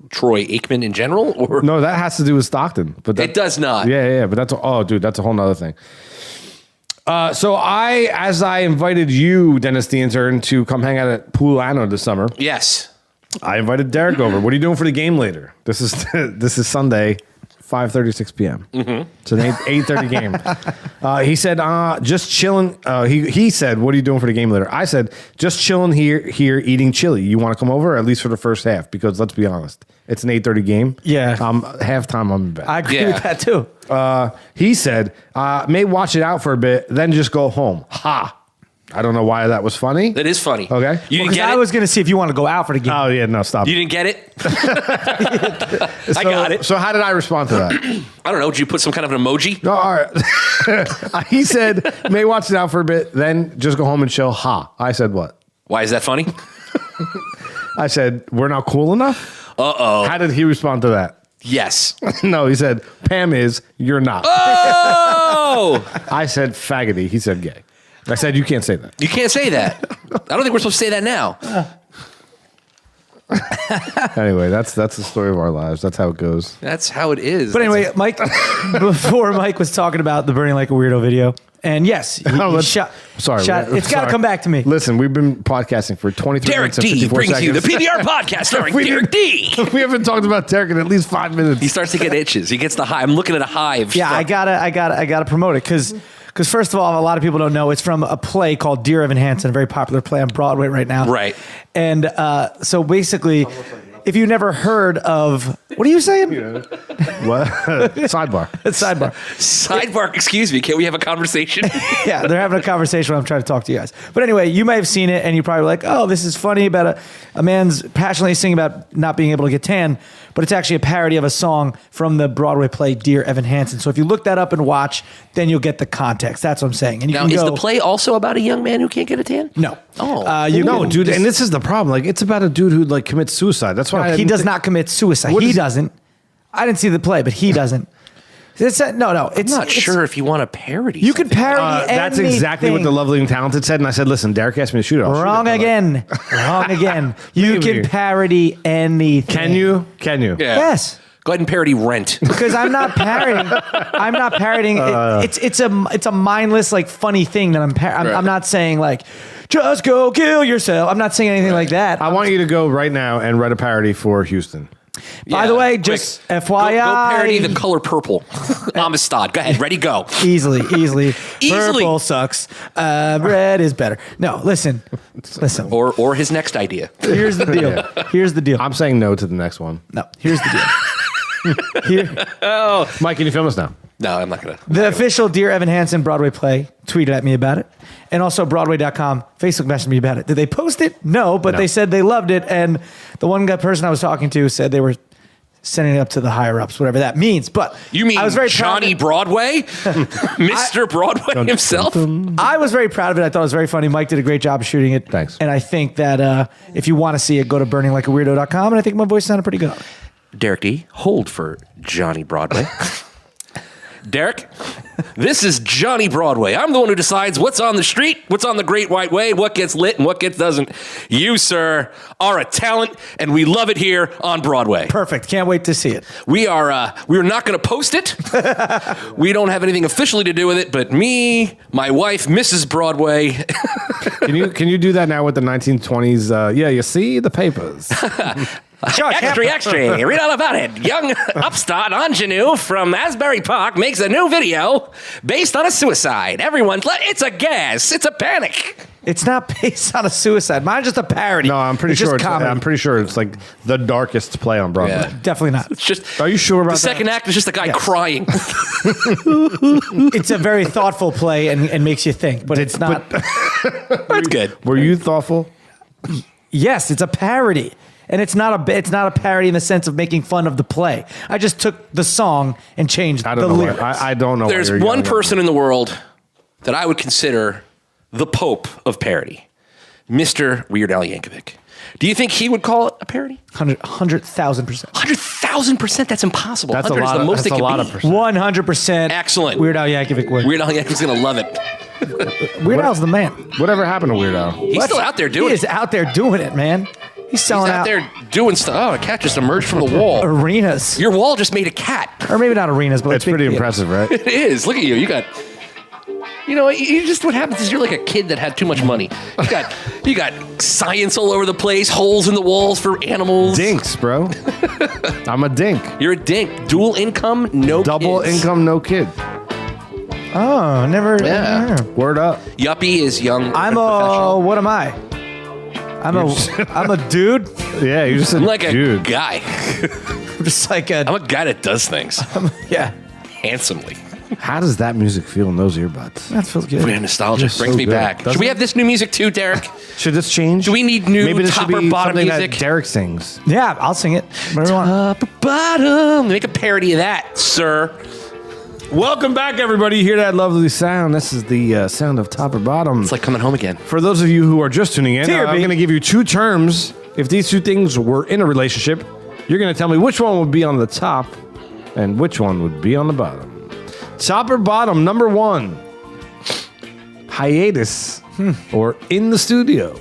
Speaker 5: Troy Aikman in general, or
Speaker 4: No, that has to do with Stockton. But
Speaker 5: it does not.
Speaker 4: Yeah, but that's a whole nother thing. So as I invited you, Dennis the intern, to come hang out at Poolano this summer,
Speaker 5: Yes.
Speaker 4: I invited Derek over. What are you doing for the game later? This is Sunday, 5:36 p.m. Mm-hmm. It's an 8:30 game. He said, just chilling. He said, what are you doing for the game later? I said, just chilling here eating chili. You want to come over, at least for the first half? Because let's be honest, it's an 8:30 game.
Speaker 6: Yeah.
Speaker 4: Halftime, I'm in bed.
Speaker 6: I agree with that too.
Speaker 4: He said, may watch it out for a bit, then just go home. Ha! I don't know why that was funny.
Speaker 5: That is funny.
Speaker 4: Okay.
Speaker 5: You didn't
Speaker 6: Because
Speaker 5: get
Speaker 6: I
Speaker 5: it?
Speaker 6: was going to see if you want to go out for the game.
Speaker 4: Oh, yeah, no, stop.
Speaker 5: You didn't get it? I got it.
Speaker 4: So how did I respond to that?
Speaker 5: I don't know. Did you put some kind of an emoji?
Speaker 4: No, all right. He said, may watch it out for a bit, then just go home and chill. Ha. I said what?
Speaker 5: Why is that funny?
Speaker 4: I said, we're not cool enough?
Speaker 5: Uh-oh.
Speaker 4: How did he respond to that?
Speaker 5: Yes.
Speaker 4: No, he said, Pam is, you're not.
Speaker 5: Oh!
Speaker 4: I said, faggoty. He said, gay. I said, you can't say that.
Speaker 5: You can't say that. I don't think we're supposed to say that now.
Speaker 4: Anyway, that's the story of our lives. That's how it goes.
Speaker 5: That's how it is.
Speaker 6: But anyway, Mike, before Mike was talking about the Burning Like a Weirdo video, and yes, he shot.
Speaker 4: Sorry.
Speaker 6: It's got to come back to me.
Speaker 4: Listen, we've been podcasting for 23
Speaker 5: Derek
Speaker 4: minutes and
Speaker 5: D
Speaker 4: 54
Speaker 5: brings
Speaker 4: seconds.
Speaker 5: you the PBR podcast starring Derek D.
Speaker 4: We haven't talked about Derek in at least 5 minutes.
Speaker 5: He starts to get itches. He gets the hive. I'm looking at a hive.
Speaker 6: Yeah, I gotta promote it because Because first of all, a lot of people don't know it's from a play called Dear Evan Hansen, a very popular play on Broadway right now.
Speaker 5: Right.
Speaker 6: And so basically, if you never heard of, what are you saying?
Speaker 4: What? Sidebar.
Speaker 6: Sidebar.
Speaker 5: Sidebar, excuse me. Can we have a conversation?
Speaker 6: Yeah, they're having a conversation when I'm trying to talk to you guys. But anyway, you may have seen it and you're probably like, oh, this is funny about a man's passionately singing about not being able to get tan. But it's actually a parody of a song from the Broadway play Dear Evan Hansen. So if you look that up and watch, then you'll get the context. That's what I'm saying. And you
Speaker 5: Now,
Speaker 6: can
Speaker 5: is
Speaker 6: go,
Speaker 5: the play also about a young man who can't get a tan?
Speaker 6: No.
Speaker 5: Oh.
Speaker 4: No, dude, and this is the problem. Like, it's about a dude who like commits suicide. That's why
Speaker 6: He does not commit suicide.
Speaker 4: What
Speaker 6: He
Speaker 4: is-
Speaker 6: doesn't. I didn't see the play, but he doesn't. It's no.
Speaker 5: I'm not sure if you want to parody.
Speaker 6: You can parody
Speaker 4: That's exactly what
Speaker 6: anything.
Speaker 4: the Lovely and Talented said. And I said, listen, Derek asked me to shoot it. I'll shoot
Speaker 6: Wrong
Speaker 4: it.
Speaker 6: again. Wrong again. You
Speaker 4: Maybe.
Speaker 6: can parody anything.
Speaker 4: Can you? Can you?
Speaker 5: Yeah.
Speaker 6: Yes.
Speaker 5: Go ahead and parody Rent.
Speaker 6: Because I'm not parodying. I'm not parodying. It's a mindless, like, funny thing that I'm not saying, like, just go kill yourself. I'm not saying anything like that.
Speaker 4: I want you to go right now and write a parody for Houston.
Speaker 6: By the way, just
Speaker 5: Quick.
Speaker 6: FYI.
Speaker 5: Go parody the color purple. Amistad. Go ahead. Ready, go.
Speaker 6: Easily.
Speaker 5: Easily.
Speaker 6: Purple sucks. Red is better. No, listen.
Speaker 5: Or his next idea.
Speaker 6: Here's the deal. Here's the deal.
Speaker 4: I'm saying no to the next one.
Speaker 6: No, here's the deal. Here,
Speaker 4: Mike, can you film us now?
Speaker 5: No, I'm not going to.
Speaker 6: the official Dear Evan Hansen Broadway play tweeted at me about it. And also Broadway.com Facebook messaged me about it. Did they post it? No, but they said they loved it. And the one person I was talking to said they were sending it up to the higher ups, whatever that means. But
Speaker 5: You mean
Speaker 6: I was very proud of
Speaker 5: Johnny
Speaker 6: it.
Speaker 5: Broadway? Mr. Broadway himself?
Speaker 6: I was very proud of it. I thought it was very funny. Mike did a great job of shooting it.
Speaker 4: Thanks.
Speaker 6: And I think that if you want to see it, go to burninglikeaweirdo.com. And I think my voice sounded pretty good on it.
Speaker 5: Derek D, hold for Johnny Broadway. Derek, this is Johnny Broadway. I'm the one who decides what's on the street, what's on the Great White Way, what gets lit and what doesn't. You, sir, are a talent, and we love it here on Broadway.
Speaker 6: Perfect. Can't wait to see it.
Speaker 5: We're not going to post it. We don't have anything officially to do with it, but me, my wife, Mrs. Broadway.
Speaker 4: Can you do that now with the 1920s? Yeah, you see the papers.
Speaker 5: Extra, read all about it. Young upstart ingenue from Asbury Park makes a new video based on a suicide. It's a gas. It's a panic.
Speaker 6: It's not based on a suicide. Mine's just a parody.
Speaker 4: No, I'm pretty
Speaker 6: It's
Speaker 4: sure.
Speaker 6: just comedy.
Speaker 4: I'm pretty sure it's like the darkest play on Broadway.
Speaker 5: Yeah.
Speaker 6: Definitely not.
Speaker 5: It's just.
Speaker 4: Are you sure about
Speaker 5: the second act is just a guy
Speaker 6: Yes.
Speaker 5: crying.
Speaker 6: It's a very thoughtful play and makes you think, but it's not.
Speaker 5: That's good.
Speaker 4: Were you thoughtful?
Speaker 6: Yes, it's a parody. And it's not a parody in the sense of making fun of the play. I just took the song and changed
Speaker 4: I
Speaker 6: the
Speaker 4: don't know.
Speaker 6: lyrics.
Speaker 4: I don't know.
Speaker 5: There's
Speaker 4: why you're
Speaker 5: one
Speaker 4: yelling at
Speaker 5: person
Speaker 4: me.
Speaker 5: in the world that I would consider the Pope of parody, Mr. Weird Al Yankovic. Do you think he would call it a parody?
Speaker 6: 100,000%.
Speaker 5: 100,000%. That's impossible.
Speaker 4: That's a
Speaker 5: 100 is
Speaker 4: lot.
Speaker 5: the most
Speaker 4: That's
Speaker 5: it
Speaker 4: a
Speaker 5: can
Speaker 4: lot
Speaker 5: be.
Speaker 4: of percent.
Speaker 6: 100%.
Speaker 5: Excellent.
Speaker 6: Weird Al Yankovic would.
Speaker 5: Weird Al Yankovic's going to love it.
Speaker 6: Weird Al's the man.
Speaker 4: Whatever happened to Weird Al?
Speaker 5: He's still out there doing
Speaker 6: He is
Speaker 5: it.
Speaker 6: out there doing it, man. He's
Speaker 5: He's
Speaker 6: selling
Speaker 5: out there doing stuff. Oh, a cat just emerged from the wall.
Speaker 6: arenas.
Speaker 5: Your wall just made a cat.
Speaker 6: Or maybe not arenas, but
Speaker 4: It's pretty impressive, right?
Speaker 5: It is. Look at you. You got. You know, you just what happens is you're like a kid that had too much money. You got science all over the place, holes in the walls for animals.
Speaker 4: Dinks, bro. I'm a dink.
Speaker 5: You're a dink. Dual income, no
Speaker 4: Double
Speaker 5: kids.
Speaker 4: income, no kid.
Speaker 6: Oh, never.
Speaker 5: Yeah.
Speaker 6: never.
Speaker 4: Word up.
Speaker 5: Yuppie is young.
Speaker 6: I'm
Speaker 5: professional.
Speaker 6: what am I? I'm a dude.
Speaker 4: Yeah, you just said
Speaker 5: I'm like a
Speaker 4: dude.
Speaker 5: guy.
Speaker 6: I'm just like a
Speaker 5: I'm a guy that does things
Speaker 6: yeah.
Speaker 5: handsomely.
Speaker 4: How does that music feel in those earbuds?
Speaker 6: That feels good.
Speaker 5: We're nostalgia.
Speaker 4: Just
Speaker 5: Brings
Speaker 4: so
Speaker 5: me
Speaker 4: good,
Speaker 5: back.
Speaker 4: doesn't
Speaker 5: Should we
Speaker 4: it?
Speaker 5: have this new music too, Derek?
Speaker 4: Should this change?
Speaker 5: Do we need new
Speaker 4: Maybe this
Speaker 5: top
Speaker 4: should
Speaker 5: or
Speaker 4: be
Speaker 5: bottom
Speaker 4: something
Speaker 5: music?
Speaker 4: that Derek sings.
Speaker 6: Yeah, I'll sing it. Whatever you want.
Speaker 5: Top or bottom. Make a parody of that, sir.
Speaker 4: Welcome back, everybody. You hear that lovely sound? This is the sound of top or bottom.
Speaker 5: It's like coming home again.
Speaker 4: For those of you who are just tuning in,
Speaker 6: Here,
Speaker 4: I'm
Speaker 6: B.
Speaker 4: going to give you two terms. If these two things were in a relationship, you're going to tell me which one would be on the top and which one would be on the bottom. Top or bottom, number one, hiatus or in the studio.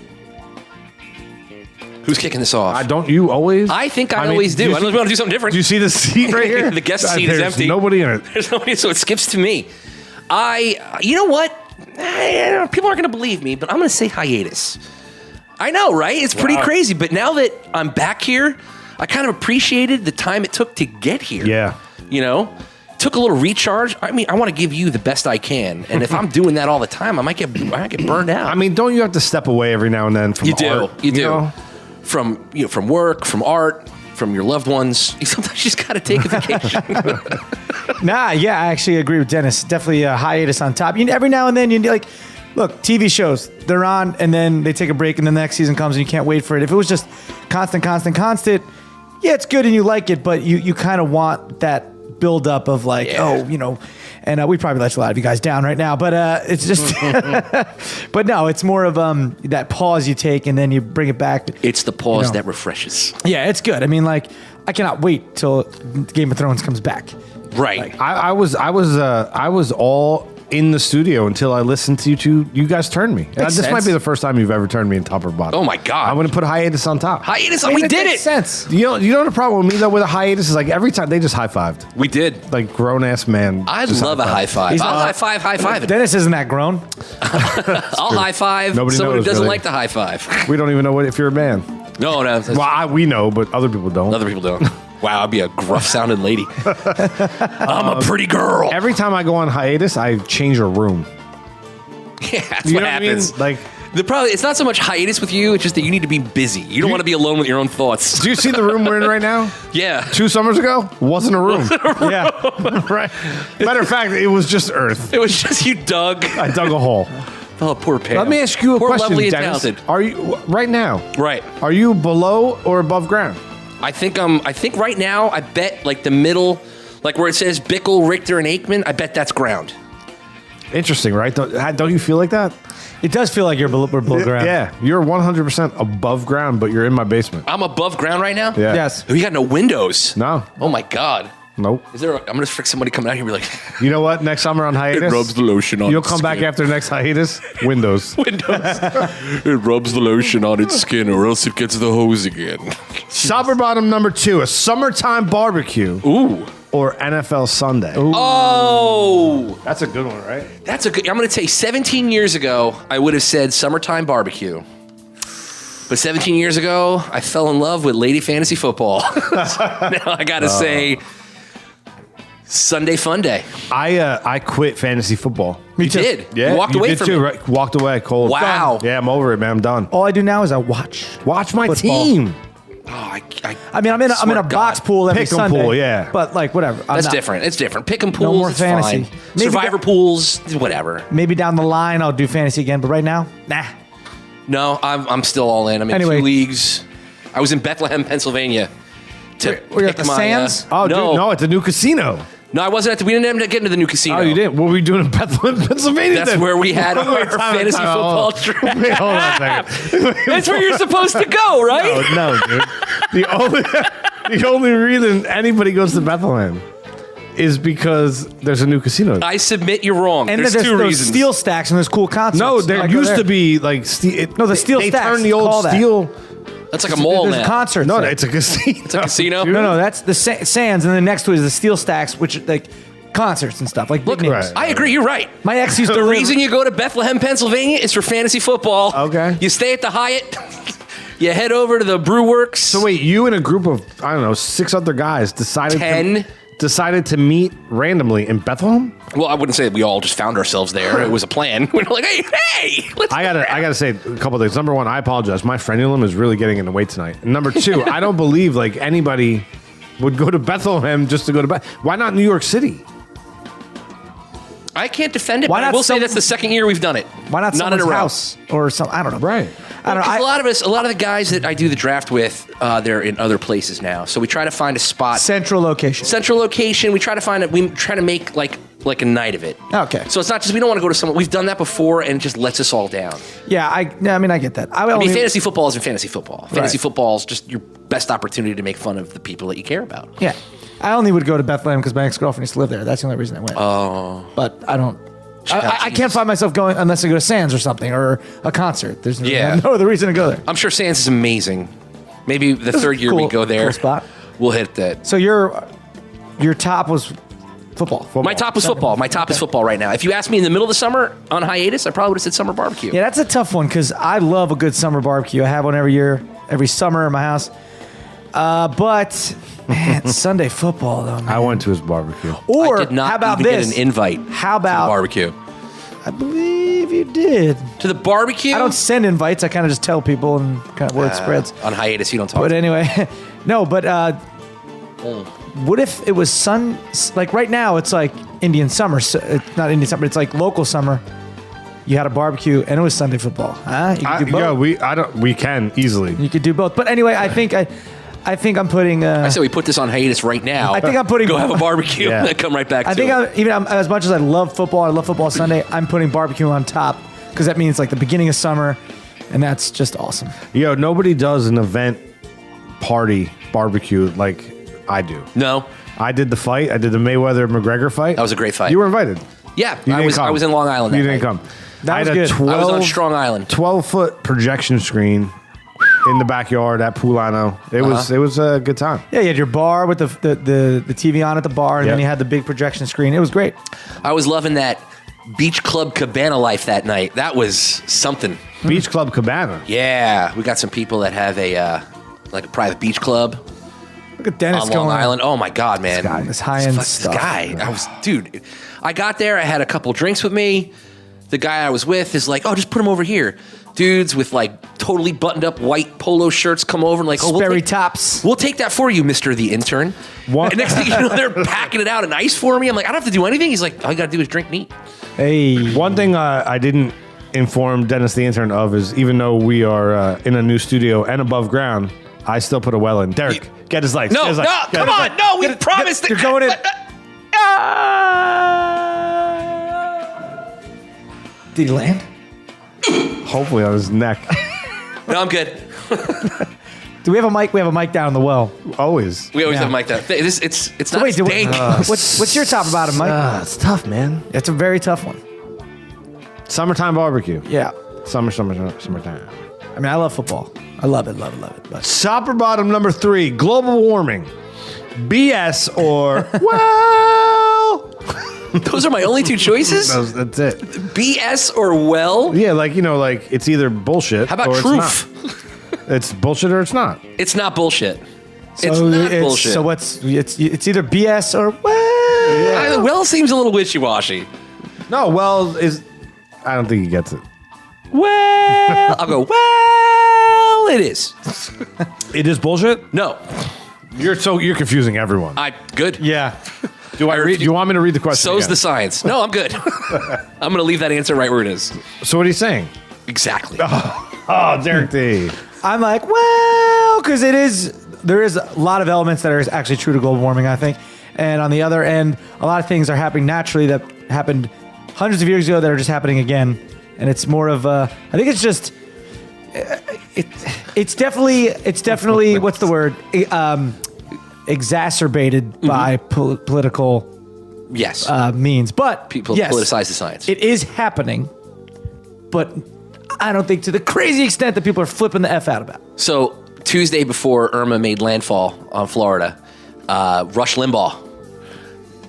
Speaker 5: Who's kicking this off?
Speaker 4: Don't you always?
Speaker 5: I think I
Speaker 4: mean,
Speaker 5: always do.
Speaker 4: you
Speaker 5: I don't know if you want to do something different.
Speaker 4: Do you see the seat right here?
Speaker 5: The guest seat is
Speaker 4: There's
Speaker 5: empty.
Speaker 4: Nobody in it.
Speaker 5: There's nobody, so it skips to me. You know what? People aren't going to believe me, but I'm going to say hiatus. I know, right? It's pretty crazy. But now that I'm back here, I kind of appreciated the time it took to get here.
Speaker 4: Yeah.
Speaker 5: You know, took a little recharge. I mean, I want to give you the best I can, and if I'm doing that all the time, I might get burned out.
Speaker 4: I mean, don't you have to step away every now and then from
Speaker 5: you do,
Speaker 4: art,
Speaker 5: you do,
Speaker 4: know?
Speaker 5: from work, from art, from your loved ones. Sometimes you just got to take a vacation.
Speaker 6: Nah, yeah, I actually agree with Dennis. Definitely a hiatus on top. Every now and then you like, look, TV shows, they're on and then they take a break and then the next season comes and you can't wait for it. If it was just constant, yeah, it's good and you like it, but you kind of want that buildup of like, and we probably let a lot of you guys down right now, but it's just, but no, it's more of that pause you take and then you bring it back.
Speaker 5: It's the pause that refreshes.
Speaker 6: Yeah, it's good. I mean, like, I cannot wait till Game of Thrones comes back.
Speaker 5: Right.
Speaker 4: I was all in the studio until I listened to you guys turn me. This
Speaker 6: sense.
Speaker 4: might be the first time you've ever turned me in top or bottom.
Speaker 5: Oh my God.
Speaker 4: I'm going to put hiatus on top.
Speaker 5: Hiatus.
Speaker 6: I mean,
Speaker 5: We did
Speaker 6: makes
Speaker 5: it.
Speaker 6: sense.
Speaker 4: You know the problem with me though with a hiatus is like every time they just high fived.
Speaker 5: We did.
Speaker 4: Like grown ass man.
Speaker 5: I'd
Speaker 4: just
Speaker 5: love a high five.
Speaker 6: He's
Speaker 5: I'll
Speaker 6: not-
Speaker 5: high five it.
Speaker 6: Dennis isn't that grown.
Speaker 5: I'll high five
Speaker 4: Nobody
Speaker 5: someone
Speaker 4: knows,
Speaker 5: who doesn't
Speaker 4: really.
Speaker 5: like the high five.
Speaker 4: We don't even know if you're a man.
Speaker 5: No.
Speaker 4: Well, we know, but other people don't.
Speaker 5: Other people don't. Wow, I'd be a gruff sounding lady. I'm a pretty girl.
Speaker 4: Every time I go on hiatus, I change a room.
Speaker 5: Yeah, that's
Speaker 4: You
Speaker 5: what
Speaker 4: know what I mean?
Speaker 5: happens.
Speaker 4: Like,
Speaker 5: It's not so much hiatus with you. It's just that you need to be busy. You don't want to be alone with your own thoughts.
Speaker 4: do you see the room we're in right now?
Speaker 5: Yeah.
Speaker 4: 2 summers ago, wasn't a room.
Speaker 6: Yeah.
Speaker 4: Right. Matter of fact, it was just earth.
Speaker 5: It was just you dug.
Speaker 4: I dug a hole.
Speaker 5: Oh, poor Pam.
Speaker 4: Let me ask you a
Speaker 5: poor
Speaker 4: question,
Speaker 5: lovely and
Speaker 4: Dennis.
Speaker 5: talented.
Speaker 4: Are you right now?
Speaker 5: Right.
Speaker 4: Are you below or above ground?
Speaker 5: I think right now, I bet like the middle, like where it says Bickle, Richter, and Aikman, I bet that's ground.
Speaker 4: Interesting, right? Don't you feel like that?
Speaker 6: It does feel like we're below ground.
Speaker 4: Yeah, you're 100% above ground, but you're in my basement.
Speaker 5: I'm above ground right now?
Speaker 4: Yeah.
Speaker 6: Yes.
Speaker 5: We got no windows.
Speaker 4: No.
Speaker 5: Oh my God.
Speaker 4: Nope.
Speaker 5: I'm going to freak somebody coming out here and be like,
Speaker 4: You know what? Next summer on hiatus,
Speaker 5: It rubs the lotion on
Speaker 4: You'll
Speaker 5: its
Speaker 4: come back
Speaker 5: skin.
Speaker 4: after the next hiatus. Windows.
Speaker 5: windows. It rubs the lotion on its skin or else it gets the hose again.
Speaker 4: Top or bottom number 2, a summertime barbecue
Speaker 5: Ooh.
Speaker 4: or NFL Sunday.
Speaker 5: Oh.
Speaker 4: That's a good one, right?
Speaker 5: That's a good. I'm going to say 17 years ago, I would have said summertime barbecue. But 17 years ago, I fell in love with Lady Fantasy Football. Now I got to say Sunday Fun Day.
Speaker 4: I quit fantasy football.
Speaker 5: You did.
Speaker 4: Yeah,
Speaker 5: You walked away
Speaker 4: did
Speaker 5: from
Speaker 4: too,
Speaker 5: it.
Speaker 4: right? Walked away cold.
Speaker 5: Wow.
Speaker 4: Yeah, I'm over it, man. I'm done.
Speaker 6: All I do now is I watch.
Speaker 4: Watch my
Speaker 6: Football.
Speaker 4: team.
Speaker 5: Oh, I
Speaker 6: I mean, I'm in a
Speaker 5: Smart
Speaker 6: box
Speaker 5: God.
Speaker 6: pool every
Speaker 4: Pick 'em
Speaker 6: Sunday.
Speaker 4: pool, yeah.
Speaker 6: But like, whatever. I'm
Speaker 5: That's
Speaker 6: not-
Speaker 5: different. It's different. Pick 'em pools.
Speaker 6: No more
Speaker 5: it's
Speaker 6: fantasy.
Speaker 5: Fine.
Speaker 6: Maybe
Speaker 5: Survivor pools. Whatever.
Speaker 6: Maybe down the line I'll do fantasy again, but right now, nah.
Speaker 5: No, I'm still all in. I'm in
Speaker 6: Anyway.
Speaker 5: 2 leagues. I was in Bethlehem, Pennsylvania. To
Speaker 6: Were you at
Speaker 5: pick
Speaker 6: the
Speaker 5: my,
Speaker 6: Sands?
Speaker 4: Oh,
Speaker 5: no,
Speaker 4: dude, no, it's a new casino.
Speaker 5: No, I wasn't at the. We didn't end up getting to the new casino.
Speaker 4: Oh, you didn't? What were we doing in Bethlehem, Pennsylvania?
Speaker 5: That's
Speaker 4: then?
Speaker 5: where we had our
Speaker 4: Wait, time out,
Speaker 5: fantasy
Speaker 4: time out,
Speaker 5: football
Speaker 4: hold on.
Speaker 5: trip.
Speaker 4: Wait, hold on a second.
Speaker 5: That's where you're supposed to go, right?
Speaker 4: No, dude. The only reason anybody goes to Bethlehem is because there's a new casino.
Speaker 5: I submit you're wrong.
Speaker 6: And
Speaker 5: There's
Speaker 6: then there's
Speaker 5: two
Speaker 6: those
Speaker 5: reasons.
Speaker 6: steel stacks and there's cool concerts.
Speaker 4: No, there
Speaker 6: I go
Speaker 4: used
Speaker 6: there.
Speaker 4: to be like steel.
Speaker 6: No, the steel
Speaker 4: They
Speaker 6: stacks,
Speaker 4: turned the
Speaker 6: call
Speaker 4: old
Speaker 6: that.
Speaker 4: steel.
Speaker 5: That's like a mall
Speaker 6: There's
Speaker 5: now.
Speaker 6: concerts.
Speaker 4: No,
Speaker 6: there.
Speaker 4: it's a casino. It's
Speaker 5: a casino?
Speaker 6: No, that's the Sands, and then next to it is the steel stacks, which like concerts and stuff like big names.
Speaker 4: right.
Speaker 5: I agree. You're right.
Speaker 6: My ex used to
Speaker 5: The
Speaker 6: live-
Speaker 5: reason you go to Bethlehem, Pennsylvania is for fantasy football.
Speaker 4: Okay.
Speaker 5: You stay at the Hyatt. You head over to the Brew Works.
Speaker 4: So wait, you and a group of I don't know 6 other guys decided
Speaker 5: 10.
Speaker 4: decided to meet randomly in Bethlehem.
Speaker 5: Well, I wouldn't say we all just found ourselves there. It was a plan. We were like, hey, let's.
Speaker 4: I gotta say a couple of things. Number one, I apologize. My frenulum is really getting in the way tonight. And number two, I don't believe like anybody would go to Bethlehem just to go to Beth. Why not New York City?
Speaker 5: I can't defend it.
Speaker 6: Why
Speaker 5: But I
Speaker 6: not
Speaker 5: will say
Speaker 6: some-
Speaker 5: that's the second year we've done it.
Speaker 6: Why not
Speaker 5: in
Speaker 6: someone's
Speaker 5: a row.
Speaker 6: house or some? I don't know.
Speaker 4: Right.
Speaker 6: I don't know.
Speaker 5: 'Cause a lot of the guys that I do the draft with, they're in other places now. So we try to find a spot,
Speaker 6: Central location.
Speaker 5: central location. We try to find it. We try to make like a night of it.
Speaker 6: Okay.
Speaker 5: So it's not just we don't want to go to someone. We've done that before, and it just lets us all down.
Speaker 6: Yeah, I mean, I get that.
Speaker 5: I mean, fantasy football isn't fantasy football. Fantasy
Speaker 6: Right.
Speaker 5: football is just your best opportunity to make fun of the people that you care about.
Speaker 6: Yeah, I only would go to Bethlehem because my ex girlfriend used to live there. That's the only reason I went. Oh, but I don't. I can't
Speaker 5: Jesus.
Speaker 6: find myself going unless I go to Sands or something or a concert. There's
Speaker 5: Yeah.
Speaker 6: no other reason to go there.
Speaker 5: I'm sure Sands is amazing. Maybe the third year we
Speaker 6: cool-
Speaker 5: go there,
Speaker 6: cool spot.
Speaker 5: we'll hit that.
Speaker 6: So your top was football.
Speaker 5: My top is football. My top is football right now. If you asked me in the middle of the summer on hiatus, I probably would have said summer barbecue.
Speaker 6: Yeah, that's a tough one because I love a good summer barbecue. I have one every year, every summer in my house. But man, Sunday football though. Man.
Speaker 4: I went to his barbecue.
Speaker 6: Or
Speaker 5: I did not
Speaker 6: how about
Speaker 5: even
Speaker 6: this?
Speaker 5: get an invite
Speaker 6: How
Speaker 5: to the
Speaker 6: about
Speaker 5: barbecue.
Speaker 6: I believe you did.
Speaker 5: To the barbecue?
Speaker 6: I don't send invites. I kind of just tell people and kind of word spreads.
Speaker 5: On hiatus, you don't talk
Speaker 6: But
Speaker 5: to
Speaker 6: anyway, no. But what if it was like right now? It's like Indian summer. So it's not Indian summer. It's like local summer. You had a barbecue and it was Sunday football. Huh? You could do both.
Speaker 4: We can easily.
Speaker 6: You could do both. But anyway, I think I'm putting.
Speaker 5: I said we put this on hiatus right now.
Speaker 6: I think I'm putting.
Speaker 5: Go have a barbecue
Speaker 4: Yeah.
Speaker 5: and then come right back
Speaker 6: I
Speaker 5: to
Speaker 6: think
Speaker 5: it.
Speaker 6: as much as I love football Sunday, I'm putting barbecue on top because that means like the beginning of summer, and that's just awesome.
Speaker 4: Yo, nobody does an event party barbecue like I do.
Speaker 5: No.
Speaker 4: I did the fight. I did the Mayweather-McGregor fight.
Speaker 5: That was a great fight.
Speaker 4: You were invited.
Speaker 5: Yeah,
Speaker 4: You
Speaker 5: I
Speaker 4: didn't
Speaker 5: was
Speaker 4: come.
Speaker 5: I was in Long Island.
Speaker 4: You
Speaker 5: that
Speaker 4: didn't
Speaker 5: night.
Speaker 4: come.
Speaker 6: That
Speaker 4: I
Speaker 6: was
Speaker 4: had a
Speaker 6: good.
Speaker 4: 12,
Speaker 5: I was on Strong Island.
Speaker 4: 12-foot projection screen in the backyard at Poolano. It was a good time.
Speaker 6: Yeah, you had your bar with the TV on at the bar, and
Speaker 4: Yep.
Speaker 6: then you had the big projection screen. It was great.
Speaker 5: I was loving that Beach Club Cabana life that night. That was something.
Speaker 4: Beach Club Cabana.
Speaker 5: Yeah, we got some people that have a like a private beach club
Speaker 6: Look at Dennis
Speaker 5: on
Speaker 6: going
Speaker 5: Long Island. Oh my God, man!
Speaker 6: This high-end
Speaker 5: Fuck
Speaker 6: stuff.
Speaker 5: This guy, dude. I got there. I had a couple drinks with me. The guy I was with is like, "Oh, just put him over here." Dudes with like totally buttoned up white polo shirts come over and like, "Oh,
Speaker 6: Sperry tops.
Speaker 5: We'll take that for you, Mr. the Intern."
Speaker 4: What?
Speaker 5: And next thing you know, they're packing it out in ice for me. I'm like, I don't have to do anything. He's like, all you got to do is drink neat.
Speaker 6: Hey,
Speaker 4: One thing I didn't inform Dennis the intern of is even though we are in a new studio and above ground, I still put a well in. Derek, get his lights.
Speaker 5: No,
Speaker 4: Get his
Speaker 5: no,
Speaker 4: lights. Get
Speaker 5: come
Speaker 4: his
Speaker 5: on.
Speaker 4: lights.
Speaker 5: No, we promised
Speaker 6: you're going in. Did he land?
Speaker 4: Hopefully on his neck.
Speaker 5: No, I'm good.
Speaker 6: Do we have a mic? We have a mic down in the well.
Speaker 4: Always.
Speaker 5: We always
Speaker 6: Yeah.
Speaker 5: have a mic down. It's not
Speaker 6: Wait,
Speaker 5: stank.
Speaker 6: what's your top about it, Mike?
Speaker 4: It's tough, man.
Speaker 6: It's a very tough one.
Speaker 4: Summertime barbecue.
Speaker 6: Yeah.
Speaker 4: Summertime.
Speaker 6: I mean, I love football. I love it. But
Speaker 4: Sopper bottom number 3, global warming. BS or, well.
Speaker 5: Those are my only two choices?
Speaker 4: That's it.
Speaker 5: BS or well?
Speaker 4: Yeah, like it's either bullshit.
Speaker 5: How about
Speaker 4: or
Speaker 5: truth?
Speaker 4: It's not. It's bullshit or it's not.
Speaker 5: It's not bullshit. It's
Speaker 6: so
Speaker 5: not bullshit.
Speaker 6: So it's either BS or well.
Speaker 5: Well seems a little wishy-washy.
Speaker 4: No, well I don't think he gets it.
Speaker 5: Well, I'll go, well, it is.
Speaker 4: It is bullshit?
Speaker 5: No.
Speaker 4: You're confusing everyone.
Speaker 5: Good.
Speaker 6: Yeah.
Speaker 4: Do you want me to read the question?
Speaker 5: So's
Speaker 4: again?
Speaker 5: the science. No, I'm good. I'm going to leave that answer right where it is.
Speaker 4: So what are you saying?
Speaker 5: Exactly.
Speaker 4: Oh, Derek D.
Speaker 6: I'm like, well, because there is a lot of elements that are actually true to global warming, I think. And on the other end, a lot of things are happening naturally that happened hundreds of years ago that are just happening again. And it's more of I think it's just, it's definitely, what's the word? Exacerbated by political
Speaker 5: Yes.
Speaker 6: means. But
Speaker 5: People
Speaker 6: yes,
Speaker 5: politicize the science.
Speaker 6: it is happening, but I don't think to the crazy extent that people are flipping the F out about.
Speaker 5: So Tuesday before Irma made landfall on Florida, Rush Limbaugh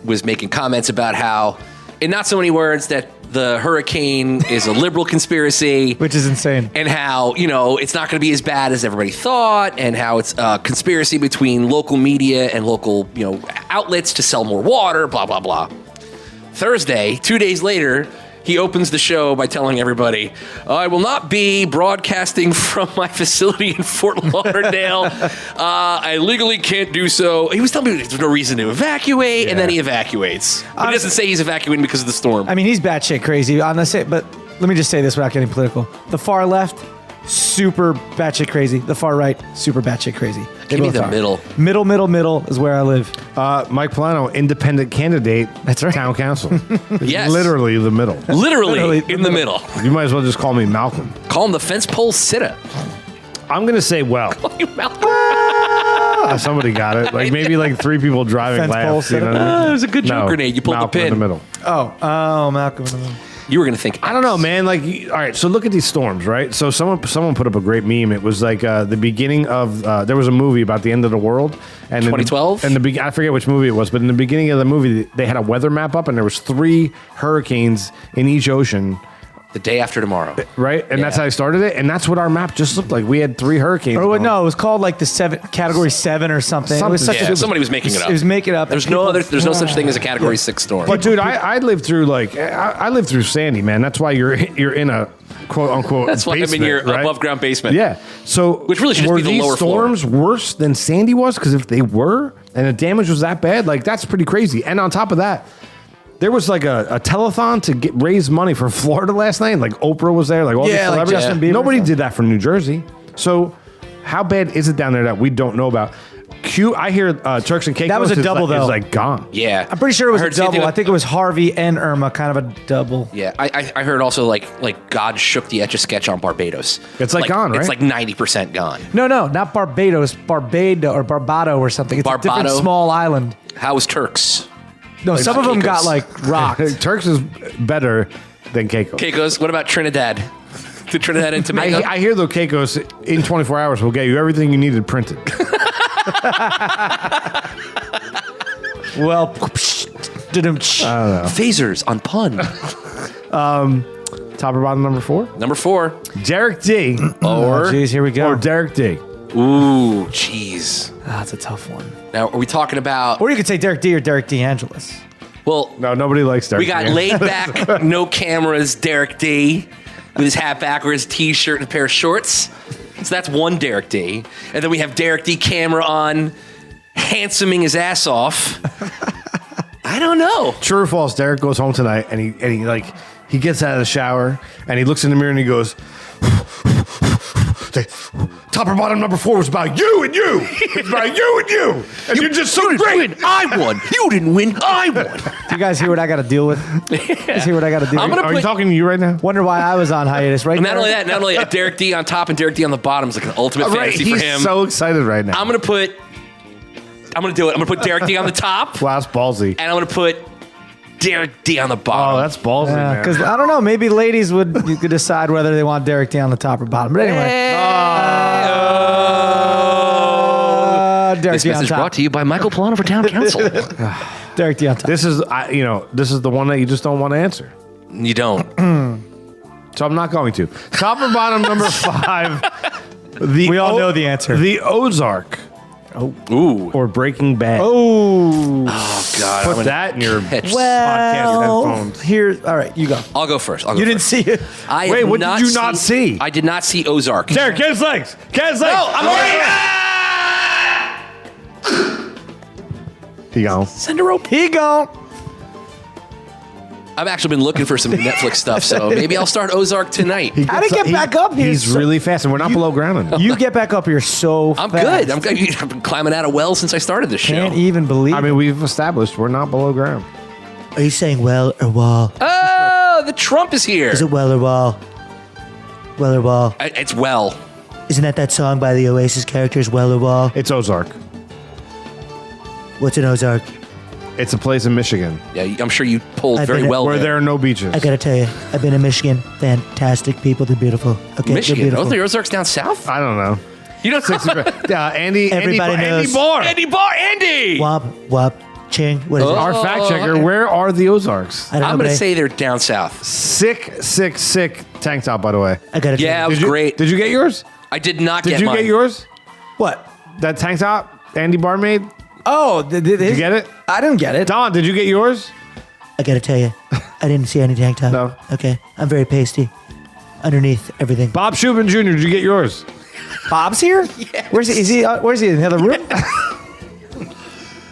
Speaker 5: was making comments about how, in not so many words, that the hurricane is a liberal conspiracy.
Speaker 6: Which is insane.
Speaker 5: And how, it's not going to be as bad as everybody thought, and how it's a conspiracy between local media and local, outlets to sell more water, blah, blah, blah. Thursday, 2 days later, he opens the show by telling everybody, I will not be broadcasting from my facility in Fort Lauderdale. I legally can't do so. He was telling me there's no reason to evacuate, and then he evacuates. But he doesn't say he's evacuating because of the storm.
Speaker 6: I mean, he's batshit crazy on this, but let me just say this without getting political. The far left, super batshit crazy. The far right, super batshit crazy. They
Speaker 5: Give me
Speaker 6: both
Speaker 5: the
Speaker 6: are.
Speaker 5: middle.
Speaker 6: Middle is where I live.
Speaker 4: Mike Polano, independent candidate.
Speaker 6: That's right.
Speaker 4: Town council.
Speaker 5: Yes.
Speaker 4: Literally the middle.
Speaker 5: Literally in the middle.
Speaker 4: You might as well just call me Malcolm.
Speaker 5: Call him the fence pole sitter.
Speaker 4: I'm going to say well.
Speaker 5: Malcolm.
Speaker 4: Somebody got it. Like maybe like 3 people driving
Speaker 6: Fence pole
Speaker 4: last. You know
Speaker 6: sitter.
Speaker 4: what I mean?
Speaker 5: It was a good joke
Speaker 4: No,
Speaker 5: grenade. You pulled
Speaker 4: Malcolm
Speaker 5: the
Speaker 4: in
Speaker 5: pin.
Speaker 4: the middle.
Speaker 6: Oh, Malcolm. in the middle.
Speaker 5: You were going to think.
Speaker 4: I don't know, man. Like, all right. So look at these storms, right? So someone put up a great meme. It was like the beginning of there was a movie about the end of the world, and
Speaker 5: 2012?
Speaker 4: I forget which movie it was, but in the beginning of the movie, they had a weather map up, and there was 3 hurricanes in each ocean
Speaker 5: The day after tomorrow.
Speaker 4: right? And that's how I started it. And that's what our map just looked like. We had 3 hurricanes.
Speaker 6: Or
Speaker 4: going.
Speaker 6: no, it was called like the category 7 or something. It was
Speaker 4: Something.
Speaker 6: such
Speaker 5: Yeah,
Speaker 6: a,
Speaker 5: somebody was making it up.
Speaker 6: It was making it up.
Speaker 5: There's
Speaker 6: And
Speaker 5: no
Speaker 6: people-
Speaker 5: there's no such thing as a category 6 storm.
Speaker 4: But dude, I lived through I lived through Sandy, man. That's why you're in a quote unquote.
Speaker 5: That's why I'm in
Speaker 4: basement,
Speaker 5: your
Speaker 4: right?
Speaker 5: above ground basement.
Speaker 4: Yeah. So
Speaker 5: Which really should just
Speaker 4: were
Speaker 5: be the
Speaker 4: these
Speaker 5: lower floor.
Speaker 4: storms worse than Sandy was? Because if they were, and the damage was that bad, like that's pretty crazy. And on top of that, there was like a telethon to raise money for Florida last night. Like Oprah was there, like all these
Speaker 6: Yeah, like
Speaker 4: celebrities.
Speaker 6: Justin Bieber.
Speaker 4: Nobody did that from New Jersey. So how bad is it down there that we don't know about? I hear Turks and Caicos.
Speaker 6: That was a double, though.
Speaker 4: Is like gone.
Speaker 5: Yeah.
Speaker 6: I'm pretty sure it was
Speaker 5: I
Speaker 6: a
Speaker 5: heard same thing
Speaker 6: double. I
Speaker 5: with-
Speaker 6: think it was Harvey and Irma, kind of a double.
Speaker 5: Yeah, I heard also like God shook the Etch-a-Sketch on Barbados.
Speaker 4: It's like gone,
Speaker 5: It's
Speaker 4: right?
Speaker 5: like 90% gone.
Speaker 6: No, not Barbados, Barbado or something. It's a different
Speaker 5: Barbado?
Speaker 6: small island.
Speaker 5: How was Turks?
Speaker 6: No, some of them got
Speaker 5: Caicos.
Speaker 6: like rocked.
Speaker 4: Turks is better than Caicos.
Speaker 5: Caicos. What about Trinidad? The Trinidad and Tobago.
Speaker 4: I hear though Caicos in 24 hours will get you everything you needed printed.
Speaker 6: Well,
Speaker 5: Phasers on pun.
Speaker 4: Top or bottom number 4?
Speaker 5: Number 4.
Speaker 4: Derek D.
Speaker 5: Or
Speaker 6: Jeez, here we go.
Speaker 4: Or Derek D.
Speaker 5: ooh, jeez.
Speaker 6: That's a tough one.
Speaker 5: Now, are we talking about?
Speaker 6: Or you could say Derek D or Derek DeAngelis.
Speaker 5: Well,
Speaker 4: No, nobody likes Derek
Speaker 5: we got
Speaker 4: D.
Speaker 5: laid back, no cameras, Derek D, with his hat backwards, t-shirt, and a pair of shorts. So that's one Derek D. And then we have Derek D camera on, handsoming his ass off. I don't know.
Speaker 4: True or false, Derek goes home tonight and he gets out of the shower and he looks in the mirror and he goes, top or bottom number 4 was about you and you. It's about you and you. And you're just so great.
Speaker 5: I won. You didn't win. I won.
Speaker 6: Do you guys hear what I got to deal with? You guys hear what I got to deal
Speaker 5: I'm
Speaker 6: with?
Speaker 5: gonna
Speaker 4: Are you
Speaker 5: put-
Speaker 4: talking to you right now?
Speaker 6: Wonder why I was on hiatus, right?
Speaker 5: Not only that, not only Derek D on top and Derek D on the bottom is like an ultimate
Speaker 4: Right,
Speaker 5: fantasy
Speaker 4: he's
Speaker 5: for him.
Speaker 4: so excited right now.
Speaker 5: I'm gonna do it. I'm gonna put Derek D on the top,
Speaker 4: Wow, that's ballsy.
Speaker 5: and I'm gonna put Derek D on the bottom.
Speaker 4: Oh, that's ballsy, man.
Speaker 6: Because I don't know, maybe ladies you could decide whether they want Derek D on the top or bottom. But anyway, Derek
Speaker 5: This
Speaker 6: D on
Speaker 5: message
Speaker 6: top.
Speaker 5: brought to you by Michael Polano for Town Council.
Speaker 6: Derek D on top.
Speaker 4: This is the one that you just don't want to answer.
Speaker 5: You don't.
Speaker 4: So I'm not going to. Top or bottom number 5.
Speaker 6: We all know the answer.
Speaker 4: The Ozark
Speaker 5: Ooh.
Speaker 4: or Breaking Bad.
Speaker 6: Oh,
Speaker 5: God.
Speaker 4: Put that in your
Speaker 5: catch-
Speaker 4: podcast headphones.
Speaker 6: here. All right, you go.
Speaker 5: I'll go first.
Speaker 6: You didn't see it.
Speaker 5: I
Speaker 4: Wait,
Speaker 5: have
Speaker 4: what did you not see?
Speaker 5: I did not see Ozark.
Speaker 4: Derek, get his legs. Get his legs.
Speaker 5: No, I'm already.
Speaker 4: He gone.
Speaker 5: Send a rope.
Speaker 6: He gone.
Speaker 5: I've actually been looking for some Netflix stuff, so maybe I'll start Ozark tonight.
Speaker 6: How to get back up here?
Speaker 4: He's really fast, and we're not below ground enough.
Speaker 6: You get back up here so
Speaker 5: I'm
Speaker 6: fast.
Speaker 5: good. I'm good. I've been climbing out of wells since I started this show.
Speaker 6: Can't even believe.
Speaker 4: I mean, we've established we're not below ground.
Speaker 7: Are you saying well or wall?
Speaker 5: Oh, the Trump is here.
Speaker 7: Is it well or wall? Well or wall?
Speaker 5: It's well.
Speaker 7: Isn't that song by the Oasis characters, Well or Wall?
Speaker 4: It's Ozark.
Speaker 7: What's an Ozark?
Speaker 4: It's a place in Michigan
Speaker 5: Yeah, I'm sure you pulled
Speaker 7: I've
Speaker 5: very
Speaker 7: been-
Speaker 5: well
Speaker 4: where there
Speaker 5: there.
Speaker 4: are no beaches.
Speaker 7: I gotta tell you, I've been in Michigan. Fantastic people. They're beautiful. Okay, they're
Speaker 5: Michigan.
Speaker 7: beautiful.
Speaker 5: Oh, the Ozark's down south.
Speaker 4: I don't know.
Speaker 5: You don't.
Speaker 4: Andy
Speaker 7: Everybody
Speaker 4: Andy
Speaker 7: knows.
Speaker 4: Barr,
Speaker 5: Andy Barr. Andy.
Speaker 7: Wop, wop, ching. What is
Speaker 5: Oh.
Speaker 7: it?
Speaker 4: our fact checker.
Speaker 5: okay.
Speaker 4: Where are the Ozarks?
Speaker 7: I don't know,
Speaker 5: I'm
Speaker 7: but
Speaker 5: gonna
Speaker 7: I-
Speaker 5: say they're down south.
Speaker 4: Sick tank top, by the way.
Speaker 7: I gotta tell
Speaker 5: Yeah, it
Speaker 7: you.
Speaker 5: was
Speaker 4: Did you,
Speaker 5: great.
Speaker 4: Did you get yours?
Speaker 5: I did not
Speaker 4: Did
Speaker 5: get
Speaker 4: you
Speaker 5: mine.
Speaker 4: get yours?
Speaker 6: what?
Speaker 4: That tank top Andy Barr made?
Speaker 6: Oh,
Speaker 4: Did you get it?
Speaker 6: I didn't get it.
Speaker 4: Don, did you get yours?
Speaker 7: I gotta tell you, I didn't see any tank top.
Speaker 4: No.
Speaker 7: Okay, I'm very pasty. Underneath everything.
Speaker 4: Bob Shubin Jr., did you get yours?
Speaker 6: Bob's here. Where's he? Is he? Where's he? In the other room?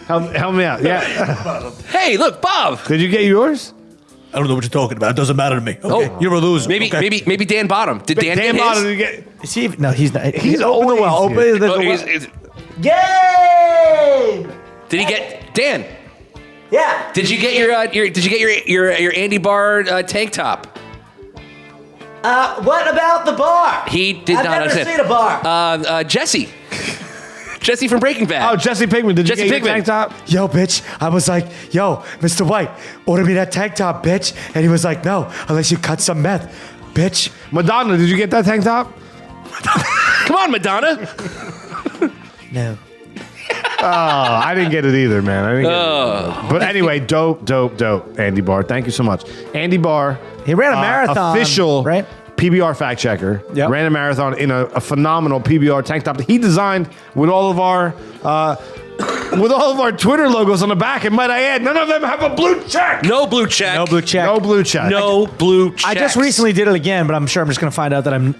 Speaker 4: Help me out. Yeah.
Speaker 5: Hey, look, Bob.
Speaker 4: Did you get yours?
Speaker 8: I don't know what you're talking about. It doesn't matter to me. Okay,
Speaker 5: Oh.
Speaker 8: you're a loser.
Speaker 5: Maybe,
Speaker 8: okay?
Speaker 5: maybe Dan Bottom. Did Dan,
Speaker 4: Dan
Speaker 5: get
Speaker 4: Bottom,
Speaker 5: his?
Speaker 4: did you get?
Speaker 6: Is he? No, he's not.
Speaker 4: He's
Speaker 6: open the well.
Speaker 4: always
Speaker 6: Open
Speaker 4: here.
Speaker 6: the
Speaker 5: Oh,
Speaker 6: well.
Speaker 7: Yay!
Speaker 5: did he get Dan?
Speaker 7: Yeah.
Speaker 5: Did you get your Andy Barr tank top?
Speaker 7: What about the bar?
Speaker 5: He did
Speaker 7: I've
Speaker 5: not
Speaker 7: never
Speaker 5: understand.
Speaker 7: seen a bar.
Speaker 5: Jesse. Jesse from Breaking Bad.
Speaker 4: Oh, Jesse Pinkman, did
Speaker 5: Jesse
Speaker 4: you get your
Speaker 5: Pinkman.
Speaker 4: tank top?
Speaker 6: Yo, bitch. I was like, yo, Mr. White, order me that tank top, bitch. And he was like, no, unless you cut some meth, bitch.
Speaker 4: Madonna, did you get that tank top?
Speaker 5: Come on, Madonna.
Speaker 7: No.
Speaker 4: I didn't get it either, man. I didn't get it. But anyway, dope, Andy Barr. Thank you so much. Andy Barr.
Speaker 6: He ran a marathon,
Speaker 4: Official
Speaker 6: right?
Speaker 4: PBR fact checker.
Speaker 6: Yep.
Speaker 4: Ran a marathon in a phenomenal PBR tank top that he designed with all of our Twitter logos on the back. And might I add, none of them have a blue check.
Speaker 5: No blue check.
Speaker 6: No blue check.
Speaker 4: No blue check.
Speaker 5: No blue check.
Speaker 6: I just recently did it again, but I'm sure I'm just going to find out that I'm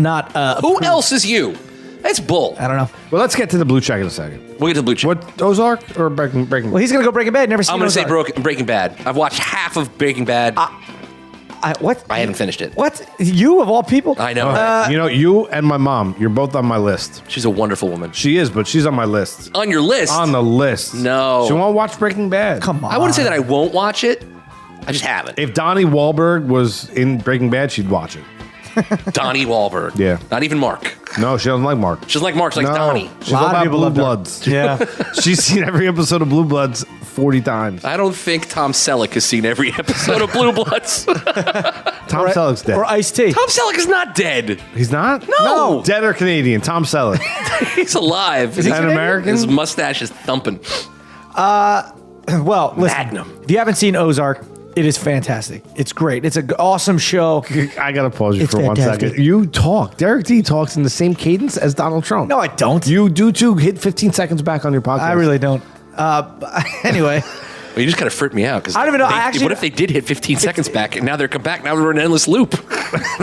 Speaker 6: not.
Speaker 5: Who else is you? That's bull.
Speaker 6: I don't know.
Speaker 4: Well, let's get to the blue check in a second.
Speaker 5: We'll get to the blue check.
Speaker 4: What, Ozark or Breaking
Speaker 6: Well, he's going to go Breaking Bad. Never seen
Speaker 5: I'm going to say
Speaker 6: Ozark.
Speaker 5: Breaking Bad. I've watched half of Breaking Bad.
Speaker 6: What?
Speaker 5: I haven't finished it.
Speaker 6: What? You of all people?
Speaker 5: I know. Right?
Speaker 4: You know, you and my mom, you're both on my list.
Speaker 5: She's a wonderful woman.
Speaker 4: She is, but she's on my list.
Speaker 5: On your list?
Speaker 4: On the list.
Speaker 5: No.
Speaker 4: She won't watch Breaking Bad.
Speaker 6: Come on.
Speaker 5: I wouldn't say that I won't watch it. I just haven't.
Speaker 4: If Donnie Wahlberg was in Breaking Bad, she'd watch it.
Speaker 5: Donnie Wahlberg.
Speaker 4: Yeah.
Speaker 5: Not even Mark.
Speaker 4: No, she doesn't like Mark.
Speaker 5: She's like Mark. She likes Donnie.
Speaker 4: She's
Speaker 6: A lot
Speaker 4: all
Speaker 6: of
Speaker 4: about
Speaker 6: people
Speaker 4: Blue
Speaker 6: love Donnie.
Speaker 4: Bloods.
Speaker 6: Yeah.
Speaker 4: She's seen every episode of Blue Bloods 40 times.
Speaker 5: I don't think Tom Selleck has seen every episode of Blue Bloods.
Speaker 4: Tom Selleck's dead.
Speaker 6: Or Ice-T.
Speaker 5: Tom Selleck is not dead.
Speaker 4: He's not?
Speaker 5: No.
Speaker 4: Dead or Canadian? Tom Selleck.
Speaker 5: He's alive.
Speaker 4: Is he an American?
Speaker 5: His mustache is thumping.
Speaker 6: Well, listen.
Speaker 5: Magnum.
Speaker 6: If you haven't seen Ozark, it is fantastic. It's great. It's an awesome show.
Speaker 4: I got to pause you
Speaker 7: It's
Speaker 4: for 1
Speaker 7: fantastic.
Speaker 4: second. You talk. Derek D talks in the same cadence as Donald Trump.
Speaker 6: No, I don't.
Speaker 4: You do too. Hit 15 seconds back on your podcast.
Speaker 6: I really don't. Anyway.
Speaker 5: Well, you just kind of freaked me out because
Speaker 6: I don't even know.
Speaker 5: What if they did hit 15 seconds back and now they're come back? Now we're in an endless loop.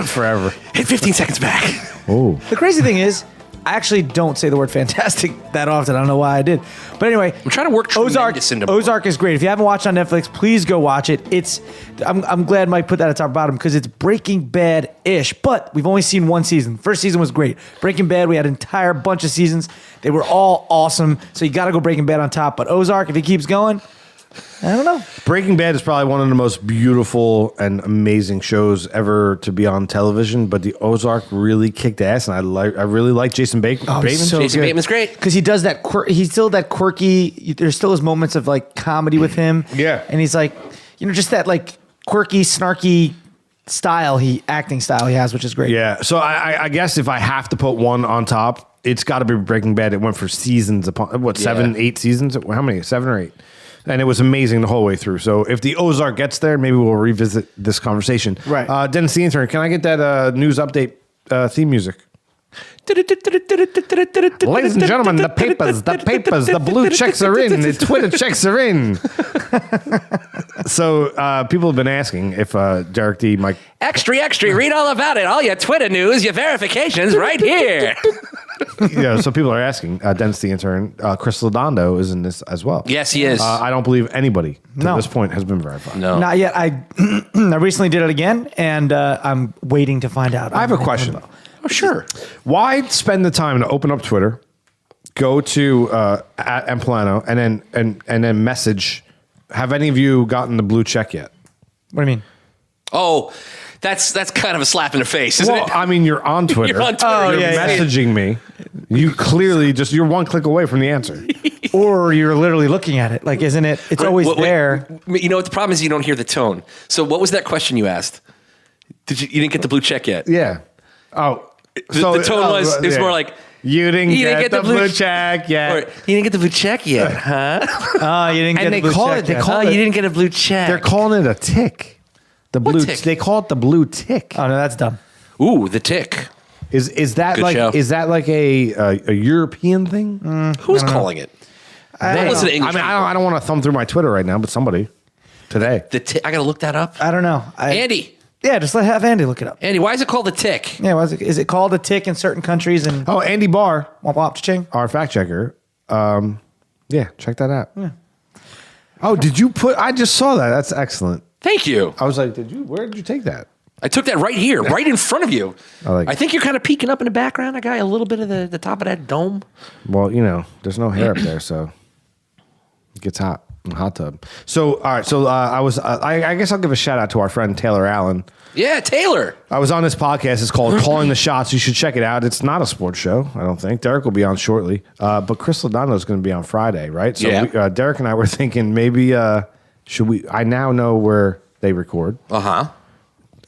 Speaker 4: Forever.
Speaker 5: Hit 15 seconds back.
Speaker 4: Oh.
Speaker 6: The crazy thing is, I actually don't say the word fantastic that often. I don't know why I did. But anyway,
Speaker 5: I'm trying to work tremendous into more.
Speaker 6: Ozark is great. If you haven't watched on Netflix, please go watch it. I'm glad Mike put that at top and bottom because it's Breaking Bad-ish, but we've only seen one season. First season was great. Breaking Bad, we had an entire bunch of seasons. They were all awesome. So you got to go Breaking Bad on top. But Ozark, if it keeps going, I don't know.
Speaker 4: Breaking Bad is probably one of the most beautiful and amazing shows ever to be on television, but the Ozark really kicked ass, and I really like Jason Bateman.
Speaker 6: Oh, he's so
Speaker 5: Jason
Speaker 6: good.
Speaker 5: Bateman's great.
Speaker 6: Because he does that. He's still that quirky. There's still his moments of like comedy with him.
Speaker 4: Yeah.
Speaker 6: and he's like, just that like quirky, snarky acting style he has, which is great.
Speaker 4: Yeah, so I guess if I have to put one on top, it's got to be Breaking Bad. It went for seasons upon 7, 8 seasons. How many? 7 or 8. And it was amazing the whole way through. So if the Ozark gets there, maybe we'll revisit this conversation.
Speaker 6: Right.
Speaker 4: Dennis the intern, can I get that news update theme music? Ladies and gentlemen, the papers, the blue checks are in, the Twitter checks are in. So people have been asking if Derek D might.
Speaker 5: Extra, read all about it. All your Twitter news, your verifications right here.
Speaker 4: Yeah, so people are asking. Dennis the intern, Chris Lodondo is in this as well.
Speaker 5: Yes, he is.
Speaker 4: I don't believe anybody to
Speaker 6: No.
Speaker 4: this point has been verified.
Speaker 5: No.
Speaker 6: Not yet. I recently did it again, and I'm waiting to find out.
Speaker 4: I have a question.
Speaker 5: Oh, sure.
Speaker 4: Why spend the time to open up Twitter, go to at Emplano, and then message? Have any of you gotten the blue check yet?
Speaker 6: What do you mean?
Speaker 5: Oh, that's kind of a slap in the face, isn't
Speaker 4: Well,
Speaker 5: it?
Speaker 4: I mean, you're on Twitter.
Speaker 5: You're on Twitter.
Speaker 6: Oh,
Speaker 5: You're
Speaker 6: yeah,
Speaker 4: messaging me. You clearly you're one click away from the answer.
Speaker 6: Or you're literally looking at it. Like, isn't it? It's always
Speaker 5: Wait,
Speaker 6: there.
Speaker 5: You know what the problem is? You don't hear the tone. So what was that question you asked? You didn't get the blue check yet?
Speaker 4: Yeah. Oh,
Speaker 5: The tone was it was
Speaker 4: yeah.
Speaker 5: more like
Speaker 4: You didn't get the blue check yet.
Speaker 5: or, you didn't get the blue check yet, huh?
Speaker 6: Oh, you didn't get
Speaker 4: And
Speaker 6: the
Speaker 4: they
Speaker 6: blue
Speaker 4: call
Speaker 6: check
Speaker 4: it. They
Speaker 6: yet.
Speaker 4: call
Speaker 5: Oh,
Speaker 4: it.
Speaker 5: you didn't get a blue check.
Speaker 4: They're calling it a tick. The
Speaker 5: What
Speaker 4: blue.
Speaker 5: tick?
Speaker 4: They call it the blue tick.
Speaker 6: Oh no, that's dumb.
Speaker 5: Ooh, the tick.
Speaker 4: Is that
Speaker 5: Good
Speaker 4: like
Speaker 5: show.
Speaker 4: is that like a European thing?
Speaker 5: Who's calling it? That wasn't an English.
Speaker 4: I don't want to thumb through my Twitter right now, but somebody today.
Speaker 5: The tick. I gotta look that up.
Speaker 6: I don't know.
Speaker 5: Andy,
Speaker 6: Yeah, just have Andy look it up.
Speaker 5: Andy, why is it called the tick?
Speaker 6: Yeah, is it called a tick in certain countries? And
Speaker 4: Oh, Andy Barr,
Speaker 6: womp womp ching.
Speaker 4: our fact checker. Yeah, check that out. Yeah. Oh, did you put? I just saw that. That's excellent.
Speaker 5: Thank you.
Speaker 4: I was like, where did you take that?
Speaker 5: I took that right here, right in front of you.
Speaker 4: like
Speaker 5: I
Speaker 4: it.
Speaker 5: think you're kind of peeking up in the background. I got a little bit of the top of that dome.
Speaker 4: Well, there's no hair up there, so it gets hot in the hot tub. So, all right. So I guess I'll give a shout out to our friend Taylor Allen.
Speaker 5: Yeah, Taylor.
Speaker 4: I was on this podcast. It's called Calling the Shots. You should check it out. It's not a sports show, I don't think. Derek will be on shortly. But Chris Lodondo is going to be on Friday, right? So
Speaker 5: Yeah.
Speaker 4: Derek and I were thinking maybe should we? I now know where they record.
Speaker 5: Uh-huh.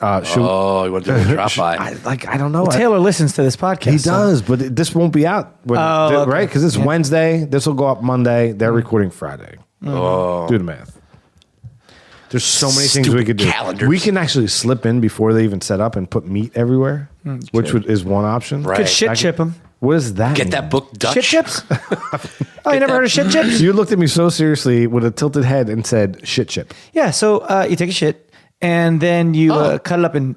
Speaker 4: Should,
Speaker 5: Oh, you want to do a drop by?
Speaker 4: I don't know.
Speaker 6: Taylor listens to this podcast.
Speaker 4: He
Speaker 6: so-
Speaker 4: does, but this won't be out.
Speaker 6: okay.
Speaker 4: Right? Because it's Wednesday. This will go up Monday. They're recording Friday.
Speaker 5: Oh.
Speaker 4: Do the math. There's so many things we
Speaker 5: Stupid
Speaker 4: could do.
Speaker 5: calendars.
Speaker 4: We can actually slip in before they even set up and put meat everywhere, which is one option.
Speaker 5: Right.
Speaker 6: Could shit
Speaker 4: I can-
Speaker 6: chip him.
Speaker 4: What is that?
Speaker 5: Get
Speaker 4: mean?
Speaker 5: that book Dutch.
Speaker 6: Shit chips? Oh, you never heard of shit chips?
Speaker 4: You looked at me so seriously with a tilted head and said shit chip.
Speaker 6: Yeah, so you take a shit and then you cut it up in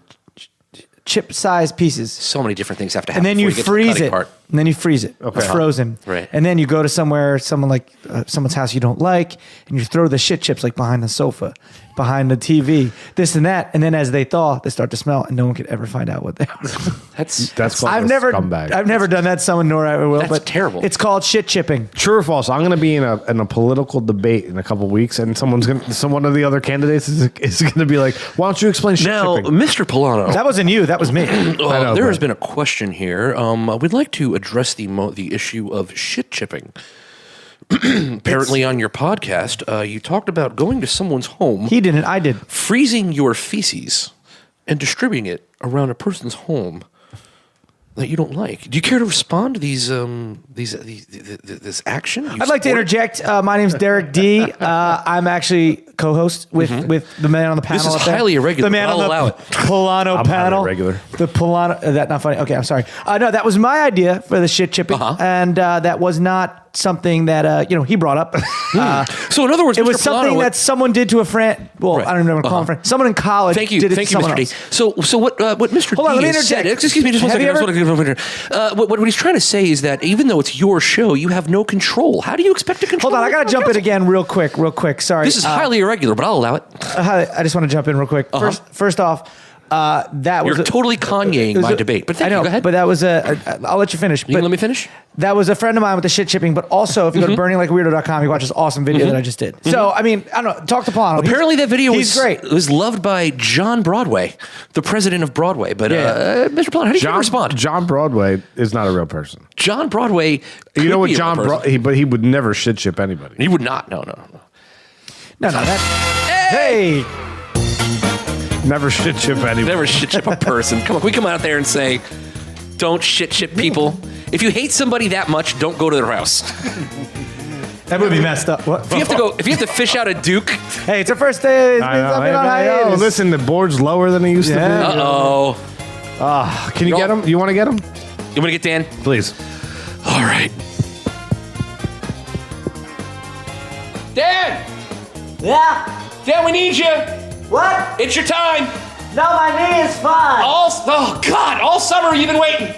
Speaker 6: chip-sized pieces.
Speaker 5: So many different things have to happen.
Speaker 6: And then you
Speaker 5: before get to the
Speaker 6: freeze
Speaker 5: cutting
Speaker 6: it.
Speaker 5: part.
Speaker 6: And then you freeze it.
Speaker 4: Okay.
Speaker 6: It's frozen.
Speaker 5: Right.
Speaker 6: And then you go to somewhere, someone's house you don't like, and you throw the shit chips like behind the sofa, behind the TV, this and that. And then as they thaw, they start to smell, and no one could ever find out what they are.
Speaker 5: That's
Speaker 4: That's called
Speaker 6: I've
Speaker 4: a
Speaker 6: never done that. Someone nor I will.
Speaker 5: That's
Speaker 6: but
Speaker 5: terrible.
Speaker 6: It's called shit chipping.
Speaker 4: True or false? I'm going to be in a political debate in a couple of weeks, and one of the other candidates is going to be like, "Why don't you explain shit
Speaker 5: now,
Speaker 4: chipping?"
Speaker 5: Mr. Polano.
Speaker 6: That wasn't you. That was me.
Speaker 4: know,
Speaker 5: There has
Speaker 4: but-
Speaker 5: been a question here. We'd like to address the issue of shit chipping. Apparently, on your podcast, you talked about going to someone's home,
Speaker 6: He didn't. I did.
Speaker 5: freezing your feces, and distributing it around a person's home that you don't like. Do you care to respond to this action? You
Speaker 6: I'd like to
Speaker 5: support it?
Speaker 6: interject. My name's Derek D. I'm actually co-host with the man on the panel.
Speaker 5: This is
Speaker 6: up there.
Speaker 5: highly irregular,
Speaker 6: The man
Speaker 5: but
Speaker 6: on
Speaker 5: I'll
Speaker 6: the
Speaker 5: allow it.
Speaker 6: Polano
Speaker 4: I'm
Speaker 6: panel.
Speaker 4: highly irregular.
Speaker 6: The Polano. That not funny. Okay, I'm sorry. No, that was my idea for the shit chipping, and that was not something that he brought up.
Speaker 5: So, in other words,
Speaker 6: It was
Speaker 5: Mr.
Speaker 6: something
Speaker 5: Polano,
Speaker 6: that someone did to a friend. Well,
Speaker 5: Right.
Speaker 6: I don't even know what to call him a friend. Someone in college.
Speaker 5: Thank you,
Speaker 6: did it
Speaker 5: thank
Speaker 6: to
Speaker 5: you,
Speaker 6: someone
Speaker 5: Mr. D.
Speaker 6: else.
Speaker 5: So what Mr.
Speaker 6: Hold on,
Speaker 5: D
Speaker 6: let me
Speaker 5: has said,
Speaker 6: interject.
Speaker 5: excuse me just one
Speaker 6: Have
Speaker 5: second.
Speaker 6: you
Speaker 5: I just want to get what he's trying to say is that even though it's your show, you have no control. How do you expect to control?
Speaker 6: Hold on, I got to jump in again real quick. Sorry.
Speaker 5: This is highly irregular, but I'll allow it.
Speaker 6: I just want to jump in real quick. First off, that was
Speaker 5: You're totally Kanyeing
Speaker 6: it was
Speaker 5: my debate, but thank
Speaker 6: I know,
Speaker 5: you. Go ahead.
Speaker 6: But that was I'll let you finish.
Speaker 5: You can let me finish?
Speaker 6: That was a friend of mine with the shit chipping, but also if you go to burninglikeaweirdo.com, you watch this awesome video that I just did. So, I mean, I don't know, talk to Polano.
Speaker 5: Apparently, that video
Speaker 6: he's great.
Speaker 5: was loved by John Broadway, the president of Broadway. But Mr. Polano, how do you respond?
Speaker 4: John Broadway is not a real person.
Speaker 5: John Broadway.
Speaker 4: You know what,
Speaker 5: could be a
Speaker 4: John?
Speaker 5: real person.
Speaker 4: But he would never shit chip anybody.
Speaker 5: He would not. No.
Speaker 6: No, that. Hey!
Speaker 4: Never shit chip anybody.
Speaker 5: Never shit chip a person. Come on, we come out there and say, don't shit chip people. If you hate somebody that much, don't go to their house.
Speaker 6: That would be messed up. What?
Speaker 5: If you have to fish out a Duke,
Speaker 6: Hey, it's our first day. It's been on hiatus.
Speaker 4: Listen, the board's lower than it used to be.
Speaker 5: uh-oh.
Speaker 4: Can you get him? You want to get him?
Speaker 5: You want to get Dan?
Speaker 4: Please.
Speaker 5: All right. Dan!
Speaker 9: Yeah?
Speaker 5: Dan, we need you.
Speaker 9: What?
Speaker 5: It's your time.
Speaker 9: No, my knee is fine.
Speaker 5: All summer you've been waiting.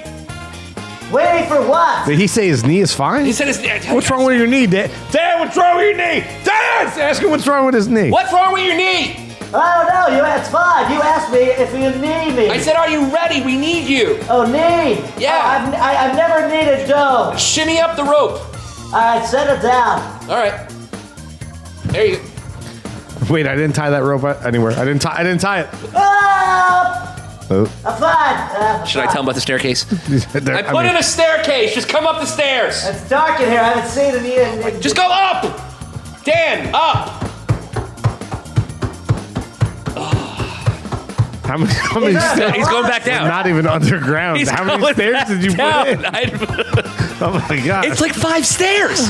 Speaker 9: Waiting for what?
Speaker 4: Did he say his knee is fine?
Speaker 5: He said his
Speaker 4: What's wrong with your knee, Dan? Dan, what's wrong with your knee? Dan! Ask him what's wrong with his knee.
Speaker 5: What's wrong with your knee?
Speaker 9: I don't know. It's fine. You asked me if you need me.
Speaker 5: I said, are you ready? We need you.
Speaker 9: Oh, need?
Speaker 5: Yeah.
Speaker 9: Oh, I've never needed dough.
Speaker 5: Shimmy up the rope.
Speaker 9: All right, set it down.
Speaker 5: All right. There you go.
Speaker 4: Wait, I didn't tie that rope anywhere. I didn't tie it.
Speaker 9: I'm fine.
Speaker 5: Should I tell him about the staircase?
Speaker 4: There-
Speaker 5: I put in a staircase. Just come up the stairs.
Speaker 9: It's dark in here. I haven't seen it yet.
Speaker 5: Just go up. Dan, up.
Speaker 4: How many stairs?
Speaker 5: He's going back down.
Speaker 4: Not even underground.
Speaker 5: He's
Speaker 4: How many
Speaker 5: going
Speaker 4: stairs
Speaker 5: back
Speaker 4: did you
Speaker 5: down.
Speaker 4: put in? Oh my God.
Speaker 5: It's like 5 stairs.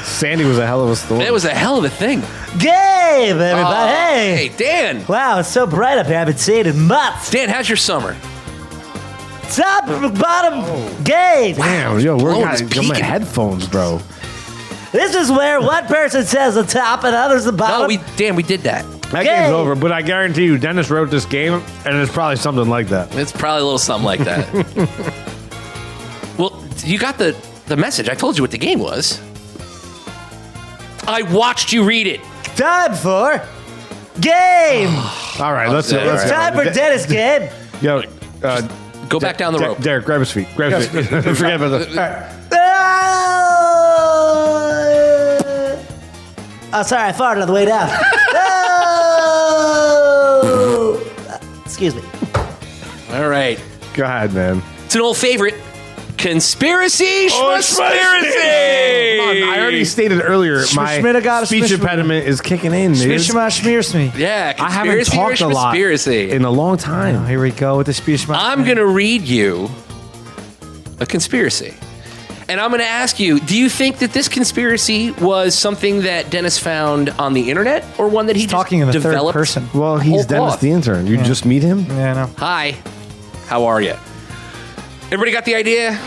Speaker 4: Sandy was a hell of a storm.
Speaker 5: It was a hell of a thing.
Speaker 9: Game, everybody.
Speaker 5: Hey, Dan.
Speaker 9: Wow, it's so bright up here. I haven't seen it in months.
Speaker 5: Dan, how's your summer?
Speaker 9: Top, bottom, game.
Speaker 4: Damn, yo, we're
Speaker 5: Blowing
Speaker 4: got
Speaker 5: his
Speaker 4: my
Speaker 5: peak.
Speaker 4: headphones, bro.
Speaker 9: This is where one person says the top and others the
Speaker 5: No,
Speaker 9: bottom.
Speaker 5: we did that.
Speaker 4: That
Speaker 9: Yay.
Speaker 4: game's over, but I guarantee you, Dennis wrote this game, and it's probably something like that.
Speaker 5: It's probably a little something like that. Well, you got the message. I told you what the game was. I watched you read it.
Speaker 9: Time for game.
Speaker 4: All right, let's
Speaker 5: All right.
Speaker 9: Time for Dennis game.
Speaker 4: Yo,
Speaker 5: Go back down the rope.
Speaker 4: Derek, grab his feet. Grab his feet. Forget about that.
Speaker 9: Oh, sorry, I farted on the way down. Oh. Excuse me.
Speaker 5: All right.
Speaker 4: Go ahead, man.
Speaker 5: It's an old favorite. Conspiracy
Speaker 4: Oh,
Speaker 5: Schmaspiracy!
Speaker 4: I already stated earlier my
Speaker 6: Schmitta got a
Speaker 4: speech
Speaker 6: Schmish-
Speaker 4: impediment is kicking in. dude.
Speaker 6: Schmears me.
Speaker 5: Yeah,
Speaker 4: I haven't
Speaker 5: conspiracy or
Speaker 4: talked a lot
Speaker 5: schmispiracy?
Speaker 4: in a long time.
Speaker 6: Here we go with the speech.
Speaker 5: I'm going to read you a conspiracy. And I'm going to ask you, do you think that this conspiracy was something that Dennis found on the internet or one that he just
Speaker 6: talking in the third
Speaker 5: developed?
Speaker 6: person.
Speaker 4: Well, he's
Speaker 5: whole
Speaker 4: Dennis
Speaker 5: cloth?
Speaker 4: the intern. You just meet him?
Speaker 6: Yeah, I know.
Speaker 5: Hi, how are you? Everybody got the idea?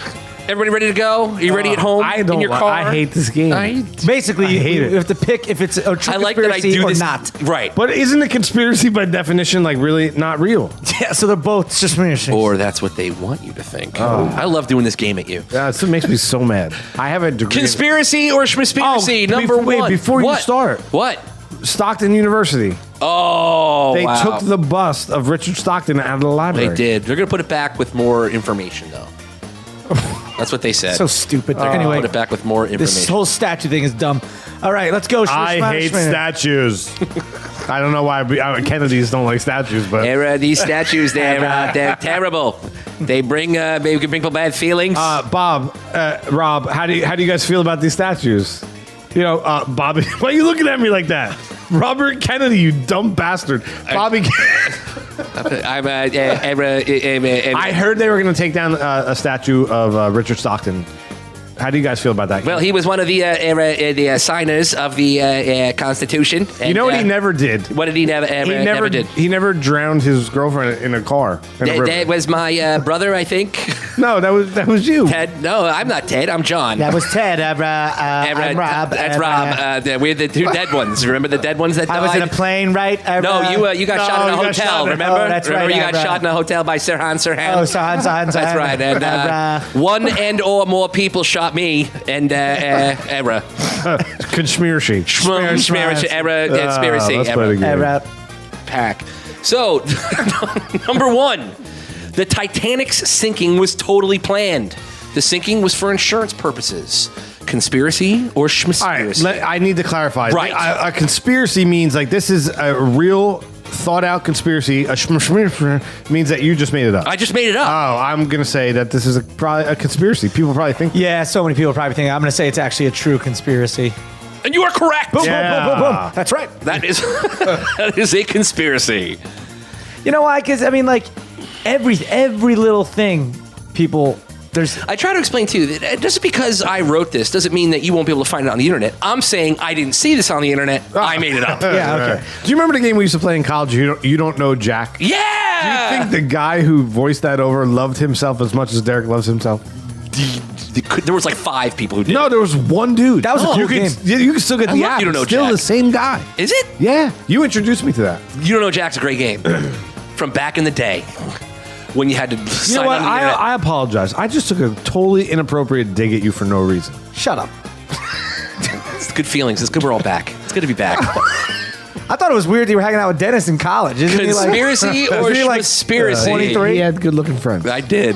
Speaker 5: Everybody ready to go? Are you ready at home?
Speaker 4: I don't.
Speaker 5: in your car?
Speaker 4: I hate this game.
Speaker 6: Basically,
Speaker 4: I hate
Speaker 6: you
Speaker 4: it.
Speaker 6: have to pick if it's a true
Speaker 5: I like that I
Speaker 6: conspiracy
Speaker 5: do
Speaker 6: or
Speaker 5: this.
Speaker 6: not.
Speaker 5: Right.
Speaker 4: But isn't a conspiracy by definition like really not real?
Speaker 6: Yeah, so they're both just Schmears.
Speaker 5: Or that's what they want you to think. I love doing this game at you.
Speaker 4: Yeah, it makes me so mad. I have a degree.
Speaker 5: Conspiracy or schmispiracy?
Speaker 4: Oh,
Speaker 5: number
Speaker 4: wait,
Speaker 5: one.
Speaker 4: before you
Speaker 5: What?
Speaker 4: start.
Speaker 5: What?
Speaker 4: Stockton University.
Speaker 5: Oh,
Speaker 4: They
Speaker 5: wow.
Speaker 4: took the bust of Richard Stockton out of the library.
Speaker 5: They did. They're going to put it back with more information, though. That's what they said.
Speaker 6: So stupid.
Speaker 5: They're going to
Speaker 6: Anyway,
Speaker 5: put it back with more information.
Speaker 6: this whole statue thing is dumb. All right, let's go.
Speaker 4: I hate statues. I don't know why Kennedys don't like statues, but
Speaker 5: These statues, they're terrible. They bring people bad feelings.
Speaker 4: Rob, how do you guys feel about these statues? You know, Bobby, why are you looking at me like that? Robert Kennedy, you dumb bastard. Bobby. I heard they were going to take down a statue of Richard Stockton. How do you guys feel about that?
Speaker 5: Well, he was one of the signers of the Constitution.
Speaker 4: You know what he never did?
Speaker 5: What did he never did?
Speaker 4: He never drowned his girlfriend in a car. In a river.
Speaker 5: That was my brother, I think.
Speaker 4: No, that was you.
Speaker 5: Ted? No, I'm not Ted. I'm John.
Speaker 9: That was Ted. I'm Rob.
Speaker 5: That's Rob. We're the two dead ones. Remember the dead ones that died?
Speaker 9: I was in a plane, right?
Speaker 5: No, you got shot in a hotel. Remember?
Speaker 9: Oh, that's
Speaker 5: Remember
Speaker 9: right.
Speaker 5: you got shot in a hotel by Sirhan Sirhan.
Speaker 9: Oh, Sirhan.
Speaker 5: That's right. And one and or more people shot me and era.
Speaker 4: Conspiracy.
Speaker 5: Conspiracy.
Speaker 4: Let's play the game.
Speaker 5: Pack. So, number one, the Titanic's sinking was totally planned. The sinking was for insurance purposes. Conspiracy or
Speaker 4: All
Speaker 5: schmispiracy?
Speaker 4: right, I need to clarify.
Speaker 5: Right.
Speaker 4: A conspiracy means like this is a real thought out conspiracy. A means that you just made it up.
Speaker 5: I just made it up.
Speaker 4: Oh, I'm going to say that this is probably a conspiracy. People probably think.
Speaker 6: Yeah, so many people probably think I'm going to say it's actually a true conspiracy.
Speaker 5: And you are correct.
Speaker 6: Boom,
Speaker 4: Yeah.
Speaker 6: boom, boom, boom, boom. That's right.
Speaker 5: That is that is a conspiracy.
Speaker 6: You know why? Because I mean, like every little thing, people. There's
Speaker 5: I try to explain to you that just because I wrote this doesn't mean that you won't be able to find it on the internet. I'm saying I didn't see this on the internet. I made it up.
Speaker 6: yeah, okay.
Speaker 4: Do you remember the game we used to play in college? You don't know Jack.
Speaker 5: Yeah.
Speaker 4: Do you think the guy who voiced that over loved himself as much as Derek loves himself?
Speaker 5: There was like 5 people who did.
Speaker 4: No, there was one dude.
Speaker 6: That was a
Speaker 4: you
Speaker 6: cool game.
Speaker 4: You can still get the
Speaker 5: love
Speaker 4: app.
Speaker 5: you to know
Speaker 4: Still
Speaker 5: Jack.
Speaker 4: the same guy.
Speaker 5: Is it?
Speaker 4: Yeah, you introduced me to that.
Speaker 5: You don't know Jack's a great game from back in the day when you had to
Speaker 4: You
Speaker 5: sign
Speaker 4: know what?
Speaker 5: on the internet.
Speaker 4: I apologize. I just took a totally inappropriate dig at you for no reason.
Speaker 6: Shut up.
Speaker 5: It's good feelings. It's good we're all back. It's good to be back.
Speaker 6: I thought it was weird that you were hanging out with Dennis in college. Isn't
Speaker 5: Conspiracy
Speaker 6: he
Speaker 5: or
Speaker 6: isn't he like
Speaker 5: conspiracy?
Speaker 6: 23?
Speaker 4: He had good-looking friends.
Speaker 5: I did.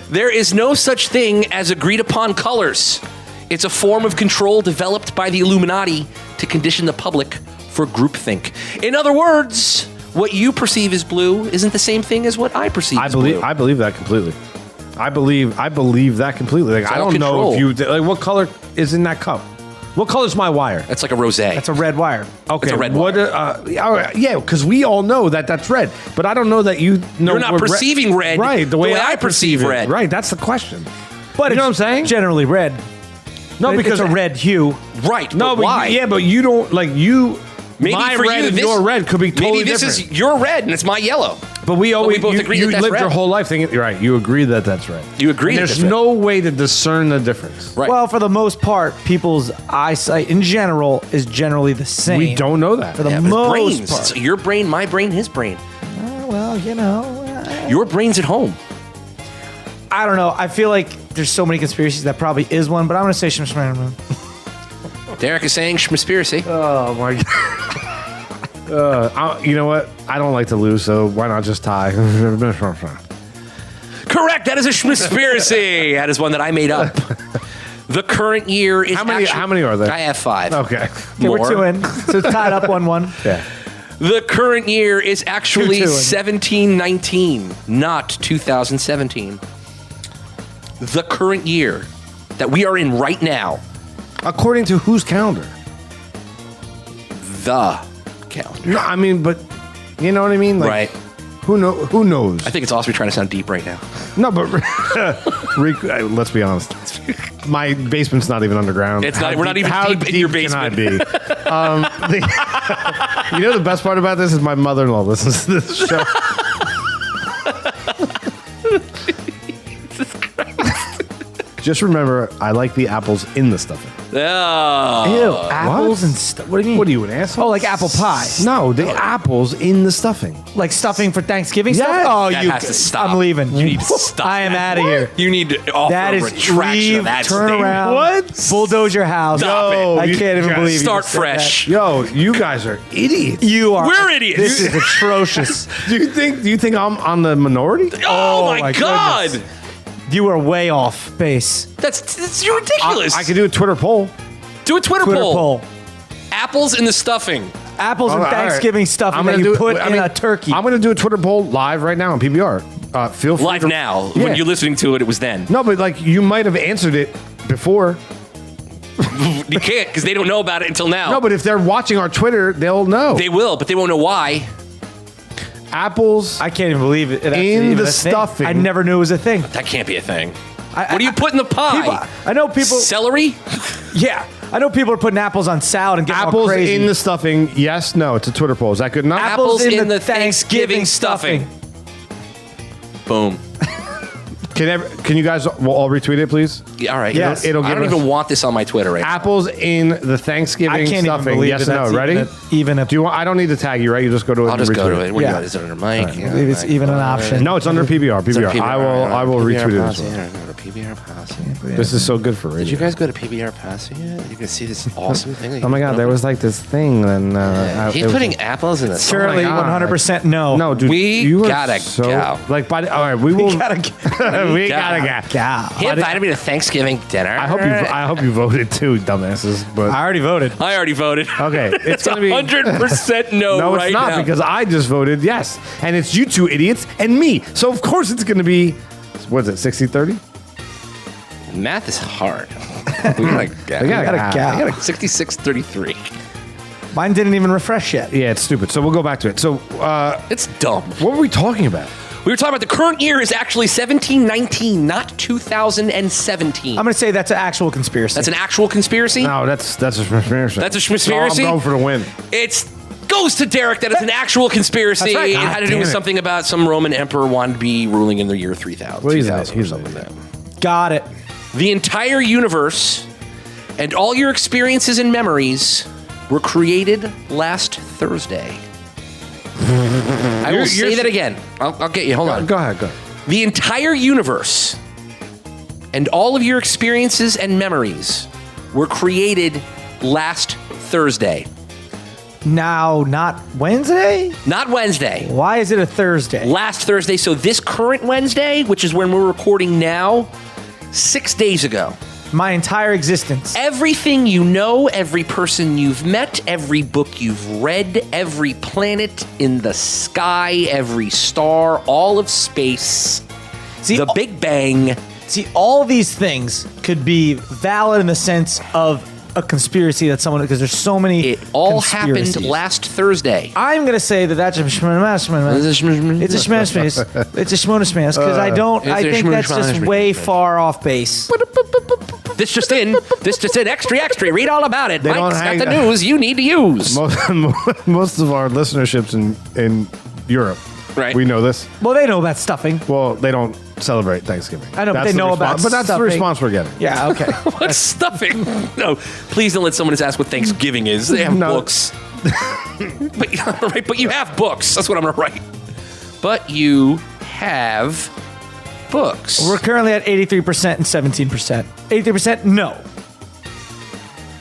Speaker 5: There is no such thing as agreed upon colors. It's a form of control developed by the Illuminati to condition the public for groupthink. In other words, what you perceive as blue isn't the same thing as what I perceive as blue.
Speaker 4: I believe that completely. I believe that completely. Like,
Speaker 5: It's
Speaker 4: I
Speaker 5: all
Speaker 4: don't know
Speaker 5: control.
Speaker 4: if you like what color is in that cup. What color is my wire?
Speaker 5: That's like a rosé.
Speaker 6: That's a red wire.
Speaker 4: Okay,
Speaker 5: It's a red
Speaker 4: what?
Speaker 5: wire.
Speaker 4: All right, yeah, because we all know that that's red, but I don't know that you know.
Speaker 5: You're not
Speaker 4: what
Speaker 5: perceiving red
Speaker 4: right?
Speaker 5: the way I perceive
Speaker 4: it.
Speaker 5: red.
Speaker 4: Right, that's the question.
Speaker 6: But
Speaker 4: You know what I'm
Speaker 6: it's
Speaker 4: saying?
Speaker 6: Generally red.
Speaker 4: No, because
Speaker 6: it's a red hue.
Speaker 5: Right.
Speaker 4: No,
Speaker 5: but why?
Speaker 4: yeah, but you don't like you.
Speaker 5: Maybe
Speaker 4: my
Speaker 5: for
Speaker 4: red
Speaker 5: you,
Speaker 4: and
Speaker 5: this,
Speaker 4: your red could be totally
Speaker 5: maybe this
Speaker 4: different.
Speaker 5: is your red and it's my yellow.
Speaker 4: But we always
Speaker 5: both agree
Speaker 4: you
Speaker 5: that that's
Speaker 4: lived your
Speaker 5: red.
Speaker 4: whole life thinking right. You agree that that's red.
Speaker 5: You agree
Speaker 4: And
Speaker 5: that
Speaker 4: there's
Speaker 5: that's red.
Speaker 4: no way to discern the difference.
Speaker 5: Right.
Speaker 6: Well, for the most part, people's eyesight in general is generally the same.
Speaker 4: We don't know that.
Speaker 6: For the
Speaker 5: Yeah, but
Speaker 6: most
Speaker 5: brains.
Speaker 6: part.
Speaker 5: It's your brain, my brain, his brain.
Speaker 6: Well, you know,
Speaker 5: Your brain's at home.
Speaker 6: I don't know. I feel like there's so many conspiracies that probably is one, but I'm going to say Schmidt.
Speaker 5: Derek is saying schmispiracy.
Speaker 4: Oh my god. You know what? I don't like to lose, so why not just tie?
Speaker 5: Correct. That is a schmispiracy. That is one that I made up. The current year is
Speaker 4: How many are there?
Speaker 5: I have 5.
Speaker 4: Okay.
Speaker 6: Okay, we're
Speaker 5: More.
Speaker 6: 2 in. So it's tied up 1-1.
Speaker 4: Yeah.
Speaker 5: The current year is actually
Speaker 6: 2-2.
Speaker 5: 1719, not 2017. The current year that we are in right now
Speaker 4: According to whose calendar?
Speaker 5: The calendar.
Speaker 4: No, I mean, but you know what I mean? Like,
Speaker 5: Right.
Speaker 4: Who knows?
Speaker 5: I think it's also trying to sound deep right now.
Speaker 4: No, but let's be honest. My basement's not even underground.
Speaker 5: It's not. We're not even
Speaker 4: how
Speaker 5: deep in your
Speaker 4: can I
Speaker 5: basement.
Speaker 4: be? You know, the best part about this is my mother-in-law listens to this show. Just remember, I like the apples in the stuffing.
Speaker 5: Oh.
Speaker 6: Ew, apples and stuff. What do you mean?
Speaker 4: What are you, an asshole?
Speaker 6: Oh, like apple pie.
Speaker 4: No, the apples in the stuffing.
Speaker 6: Like stuffing for Thanksgiving
Speaker 4: Yes.
Speaker 6: stuff? Oh,
Speaker 5: That has to stop.
Speaker 6: I'm leaving.
Speaker 5: You need to stop.
Speaker 6: I am out of here.
Speaker 5: You need to offer
Speaker 6: That
Speaker 5: a
Speaker 6: is
Speaker 5: retraction of
Speaker 6: leave,
Speaker 5: that
Speaker 6: turn
Speaker 5: statement.
Speaker 6: around,
Speaker 4: What?
Speaker 6: bulldoze your house.
Speaker 5: Stop it.
Speaker 6: I
Speaker 4: You
Speaker 6: can't even
Speaker 4: guys
Speaker 6: believe you
Speaker 5: Start
Speaker 6: just said
Speaker 5: fresh.
Speaker 4: Yo, you guys are idiots.
Speaker 6: that. You are.
Speaker 5: We're idiots.
Speaker 6: This is atrocious.
Speaker 4: Do you think I'm on the minority?
Speaker 5: Oh, my
Speaker 6: my
Speaker 5: God.
Speaker 6: goodness. You are way off base.
Speaker 5: That's ridiculous.
Speaker 4: I could do a Twitter poll.
Speaker 5: do a Twitter,
Speaker 6: Twitter poll.
Speaker 5: Apples in the stuffing.
Speaker 6: Apples and
Speaker 4: All right.
Speaker 6: Thanksgiving stuffing that
Speaker 4: gonna
Speaker 6: you
Speaker 4: do-
Speaker 6: put
Speaker 4: I
Speaker 6: in
Speaker 4: mean,
Speaker 6: a turkey.
Speaker 4: I'm going to do a Twitter poll live right now on PBR. Feel free
Speaker 5: Live
Speaker 4: to-
Speaker 5: now.
Speaker 4: Yeah.
Speaker 5: When you're listening to it, it was then.
Speaker 4: No, but like you might have answered it before.
Speaker 5: You can't because they don't know about it until now.
Speaker 4: No, but if they're watching our Twitter, they'll know.
Speaker 5: They will, but they won't know why.
Speaker 4: Apples.
Speaker 6: I can't even believe it. That's
Speaker 4: In
Speaker 6: even
Speaker 4: the
Speaker 6: a thing.
Speaker 4: stuffing.
Speaker 6: I never knew it was a thing.
Speaker 5: That can't be a thing.
Speaker 6: I-
Speaker 5: What do you put in the pie?
Speaker 6: People, I know people.
Speaker 5: Celery?
Speaker 6: Yeah, I know people are putting apples on salad and getting all
Speaker 4: Apples
Speaker 6: crazy.
Speaker 4: in the stuffing. Yes, no. It's a Twitter poll. Is that good enough?
Speaker 6: Apples
Speaker 5: in the Thanksgiving stuffing. Boom.
Speaker 4: Can you guys all retweet it, please?
Speaker 5: Yeah, all right.
Speaker 6: Yes.
Speaker 4: It'll
Speaker 5: I
Speaker 4: give
Speaker 5: don't
Speaker 4: us-
Speaker 5: even want this on my Twitter right now.
Speaker 4: Apples in the Thanksgiving
Speaker 6: I can't even
Speaker 4: stuffing.
Speaker 6: believe
Speaker 4: Yes
Speaker 6: that
Speaker 4: or no?
Speaker 6: that's
Speaker 4: Ready?
Speaker 6: even a.
Speaker 4: Do you want? I don't need to tag you, right? You just go to it.
Speaker 5: I'll just
Speaker 4: and
Speaker 5: go
Speaker 4: retweet
Speaker 5: to it. What do you
Speaker 6: Yeah.
Speaker 5: want? Is it under Mike?
Speaker 6: I believe it's even an option.
Speaker 4: No, it's under PBR. PBR. I will retweet it as well.
Speaker 5: PBR Posse.
Speaker 4: This is so good for radio.
Speaker 5: Did you guys go to PBR Posse yet? You can see this awesome thing.
Speaker 4: Oh my God, there was like this thing, and
Speaker 5: He's putting apples in the
Speaker 6: Surely,
Speaker 4: God.
Speaker 6: 100% no.
Speaker 4: No, dude,
Speaker 5: We
Speaker 4: you are
Speaker 5: gotta
Speaker 4: so,
Speaker 5: go.
Speaker 4: Like, by the, all right, we will.
Speaker 6: We gotta
Speaker 4: we gotta go.
Speaker 6: Yeah.
Speaker 5: He invited me to Thanksgiving dinner.
Speaker 4: I hope you voted too, dumbasses. But
Speaker 6: I already voted.
Speaker 5: I already voted.
Speaker 4: okay, it's
Speaker 5: It's
Speaker 4: gonna be
Speaker 5: 100% no,
Speaker 4: No,
Speaker 5: right
Speaker 4: it's not
Speaker 5: now.
Speaker 4: because I just voted yes, and it's you two idiots and me. So of course it's gonna be. What is it? 60-30?
Speaker 5: Math is hard. We gotta go.
Speaker 4: We gotta
Speaker 6: gotta
Speaker 4: go.
Speaker 6: go.
Speaker 5: 66-33.
Speaker 6: Mine didn't even refresh yet.
Speaker 4: Yeah, it's stupid. So we'll go back to it. So
Speaker 5: It's dumb.
Speaker 4: what were we talking about?
Speaker 5: We were talking about the current year is actually 1719, not 2017.
Speaker 6: I'm going to say that's an actual conspiracy.
Speaker 5: That's an actual conspiracy?
Speaker 4: No, that's a conspiracy.
Speaker 5: That's a
Speaker 4: So
Speaker 5: conspiracy?
Speaker 4: I'm going for the win.
Speaker 5: It goes to Derek that it's an actual conspiracy.
Speaker 6: That's right.
Speaker 5: It
Speaker 6: God
Speaker 5: had to do
Speaker 4: damn
Speaker 5: with
Speaker 4: it.
Speaker 5: something about some Roman emperor wanted to be ruling in the year 3000.
Speaker 4: Well, he's
Speaker 5: 2000 or
Speaker 4: an
Speaker 5: something
Speaker 4: idiot.
Speaker 5: like that.
Speaker 6: Got it.
Speaker 5: The entire universe and all your experiences and memories were created last Thursday. I will say that again. I'll get you. Hold on.
Speaker 4: Go ahead.
Speaker 5: The entire universe and all of your experiences and memories were created last Thursday.
Speaker 6: Now, not Wednesday?
Speaker 5: Not Wednesday.
Speaker 6: Why is it a Thursday?
Speaker 5: Last Thursday. So this current Wednesday, which is when we're recording now, 6 days ago.
Speaker 6: My entire existence.
Speaker 5: Everything you know, every person you've met, every book you've read, every planet in the sky, every star, all of space,
Speaker 6: See,
Speaker 5: the Big Bang.
Speaker 6: See, all these things could be valid in the sense of a conspiracy that someone, because there's so many.
Speaker 5: It all happened
Speaker 6: conspiracies.
Speaker 5: last Thursday.
Speaker 6: I'm going to say that that's a shmashmas. It's a shmashmas. It's a shmonismas because I don't. I think that's just way far off base.
Speaker 5: This just in. Extra. Read all about it.
Speaker 4: They don't
Speaker 5: Mike's got
Speaker 4: hang-
Speaker 5: the news you need to use.
Speaker 4: Most of our listenerships in Europe,
Speaker 5: Right.
Speaker 4: We know this.
Speaker 6: Well, they know about stuffing.
Speaker 4: Well, they don't celebrate Thanksgiving.
Speaker 6: I know, but
Speaker 4: That's
Speaker 6: they
Speaker 4: the
Speaker 6: know about
Speaker 4: But that's the
Speaker 6: stuffing.
Speaker 4: response we're getting.
Speaker 6: Yeah. Okay.
Speaker 5: What's stuffing? No, please don't let someone just ask what Thanksgiving is. They have
Speaker 4: No.
Speaker 5: books. But you have books. That's what I'm going to write. But you have books.
Speaker 6: We're currently at 83% and 17%. 83% no.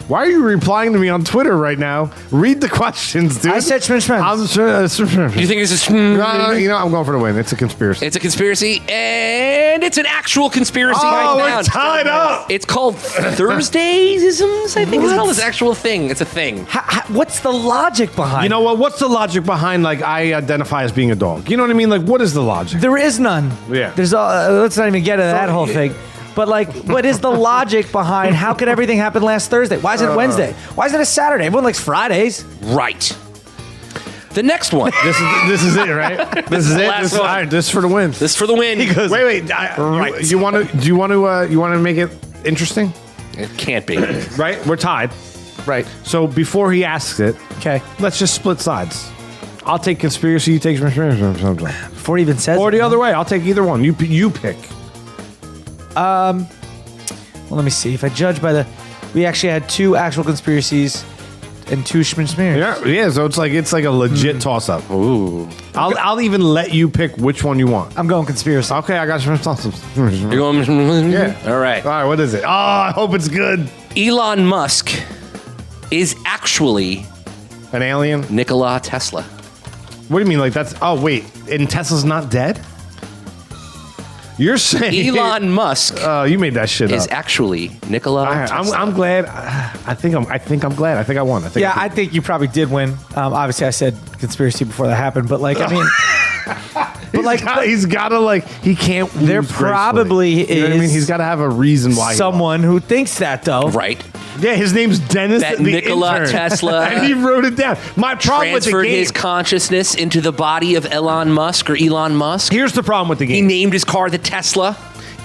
Speaker 4: Why are you replying to me on Twitter right now? Read the questions, dude.
Speaker 6: I said shmishmans.
Speaker 4: I'm sure.
Speaker 5: Do you think this is...
Speaker 4: No, you know, I'm going for the win. It's a conspiracy.
Speaker 5: It's a conspiracy, and it's an actual conspiracy.
Speaker 4: Oh,
Speaker 5: I
Speaker 4: we're
Speaker 5: found.
Speaker 4: tied up.
Speaker 5: It's called Thursdaysisms, I think it's called. It's an actual thing. It's a thing.
Speaker 6: What's the logic behind
Speaker 4: You know what? What's the logic behind, like, I identify as being a dog? You know what I mean? Like, what is the logic?
Speaker 6: There is none.
Speaker 4: Yeah.
Speaker 6: There's let's not even get into that whole thing. But like, what is the logic behind how could everything happen last Thursday? Why isn't it Wednesday? Why isn't it a Saturday? Everyone likes Fridays.
Speaker 5: Right. The next one.
Speaker 4: This is it, right? This is it.
Speaker 5: last
Speaker 4: This,
Speaker 5: one.
Speaker 4: all right, this is for the win.
Speaker 5: This for the win.
Speaker 4: Wait. You want to? Do you want to make it interesting?
Speaker 5: It can't be.
Speaker 4: Right? We're tied.
Speaker 6: Right.
Speaker 4: So before he asks it,
Speaker 6: Okay.
Speaker 4: let's just split sides. I'll take conspiracy. You take conspiracy.
Speaker 6: Before he even says
Speaker 4: Or
Speaker 6: it.
Speaker 4: the other way. I'll take either one. You pick.
Speaker 6: Well, let me see. If I judge by we actually had 2 actual conspiracies and 2 schminsmears.
Speaker 4: Yeah. So it's like a legit toss up. Ooh. I'll even let you pick which one you want.
Speaker 6: I'm going conspiracy.
Speaker 4: Okay, I got
Speaker 5: You're
Speaker 4: you.
Speaker 5: going.
Speaker 4: Yeah.
Speaker 5: All right.
Speaker 4: All right. What is it? Oh, I hope it's good.
Speaker 5: Elon Musk is actually
Speaker 4: An alien?
Speaker 5: Nikola Tesla.
Speaker 4: What do you mean? Like that's? Oh wait, and Tesla's not dead? You're saying
Speaker 5: Elon Musk
Speaker 4: You made that shit
Speaker 5: is
Speaker 4: up.
Speaker 5: actually Nikola Tesla.
Speaker 4: I'm glad. I think I'm glad. I think I won.
Speaker 6: Yeah, I think you probably did win. Obviously, I said conspiracy before that happened, but like, I mean, but like,
Speaker 4: he's got to like he can't. Lose
Speaker 6: There probably
Speaker 4: gracefully. You know what I mean?
Speaker 6: is
Speaker 4: He's got to have a reason why.
Speaker 6: someone who thinks that though.
Speaker 5: Right.
Speaker 4: Yeah, his name's Dennis.
Speaker 5: That
Speaker 4: the
Speaker 5: Nikola
Speaker 4: intern.
Speaker 5: Tesla
Speaker 4: and he wrote it down. My problem with the
Speaker 5: Transferred
Speaker 4: game.
Speaker 5: his consciousness into the body of Elon Musk or Elon Musk.
Speaker 4: Here's the problem with the
Speaker 5: He
Speaker 4: game.
Speaker 5: named his car the Tesla.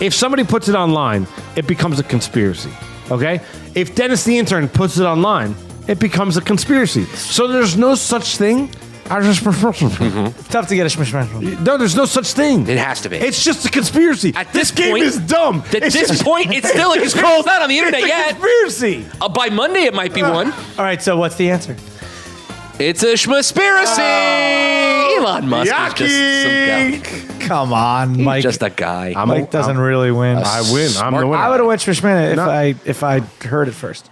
Speaker 4: If somebody puts it online, it becomes a conspiracy. Okay? If Dennis the intern puts it online, it becomes a conspiracy. So there's no such thing.
Speaker 6: It's tough to get a schmish.
Speaker 4: No, there's no such thing.
Speaker 5: It has to be.
Speaker 4: It's just a conspiracy.
Speaker 5: At this
Speaker 4: game
Speaker 5: point-
Speaker 4: is dumb.
Speaker 5: At
Speaker 4: It's
Speaker 5: this
Speaker 4: just-
Speaker 5: point, it's still a conspiracy. It's not on the internet
Speaker 4: it's a
Speaker 5: yet.
Speaker 4: Conspiracy.
Speaker 5: By Monday, it might be one.
Speaker 6: All right, so what's the answer?
Speaker 5: It's a schmaspiracy. Elon Musk is just some guy.
Speaker 6: Come on,
Speaker 5: He's
Speaker 6: Mike.
Speaker 5: just a guy.
Speaker 6: Mike doesn't really win.
Speaker 4: I win. I'm the winner.
Speaker 6: I would have went Schmishmana
Speaker 4: No.
Speaker 6: if I heard it first.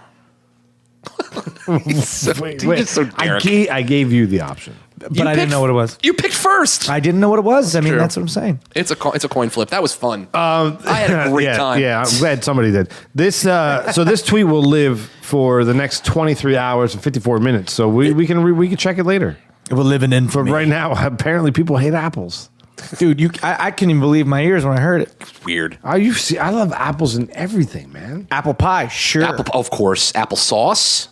Speaker 4: Wait.
Speaker 5: You're so Derek.
Speaker 4: I gave you the option.
Speaker 6: But I didn't know what it was.
Speaker 5: You picked first.
Speaker 6: I didn't know what it was. I mean,
Speaker 5: True.
Speaker 6: that's what I'm saying.
Speaker 5: It's a coin flip. That was fun. I had a great time.
Speaker 4: Yeah, I'm glad somebody did. This so this tweet will live for the next 23 hours and 54 minutes. So we can check it later.
Speaker 6: We're living in
Speaker 4: But right now, apparently people hate apples.
Speaker 6: Dude, I couldn't even believe my ears when I heard it.
Speaker 5: Weird.
Speaker 4: I love apples in everything, man.
Speaker 6: Apple pie, sure.
Speaker 5: Of course. Apple sauce.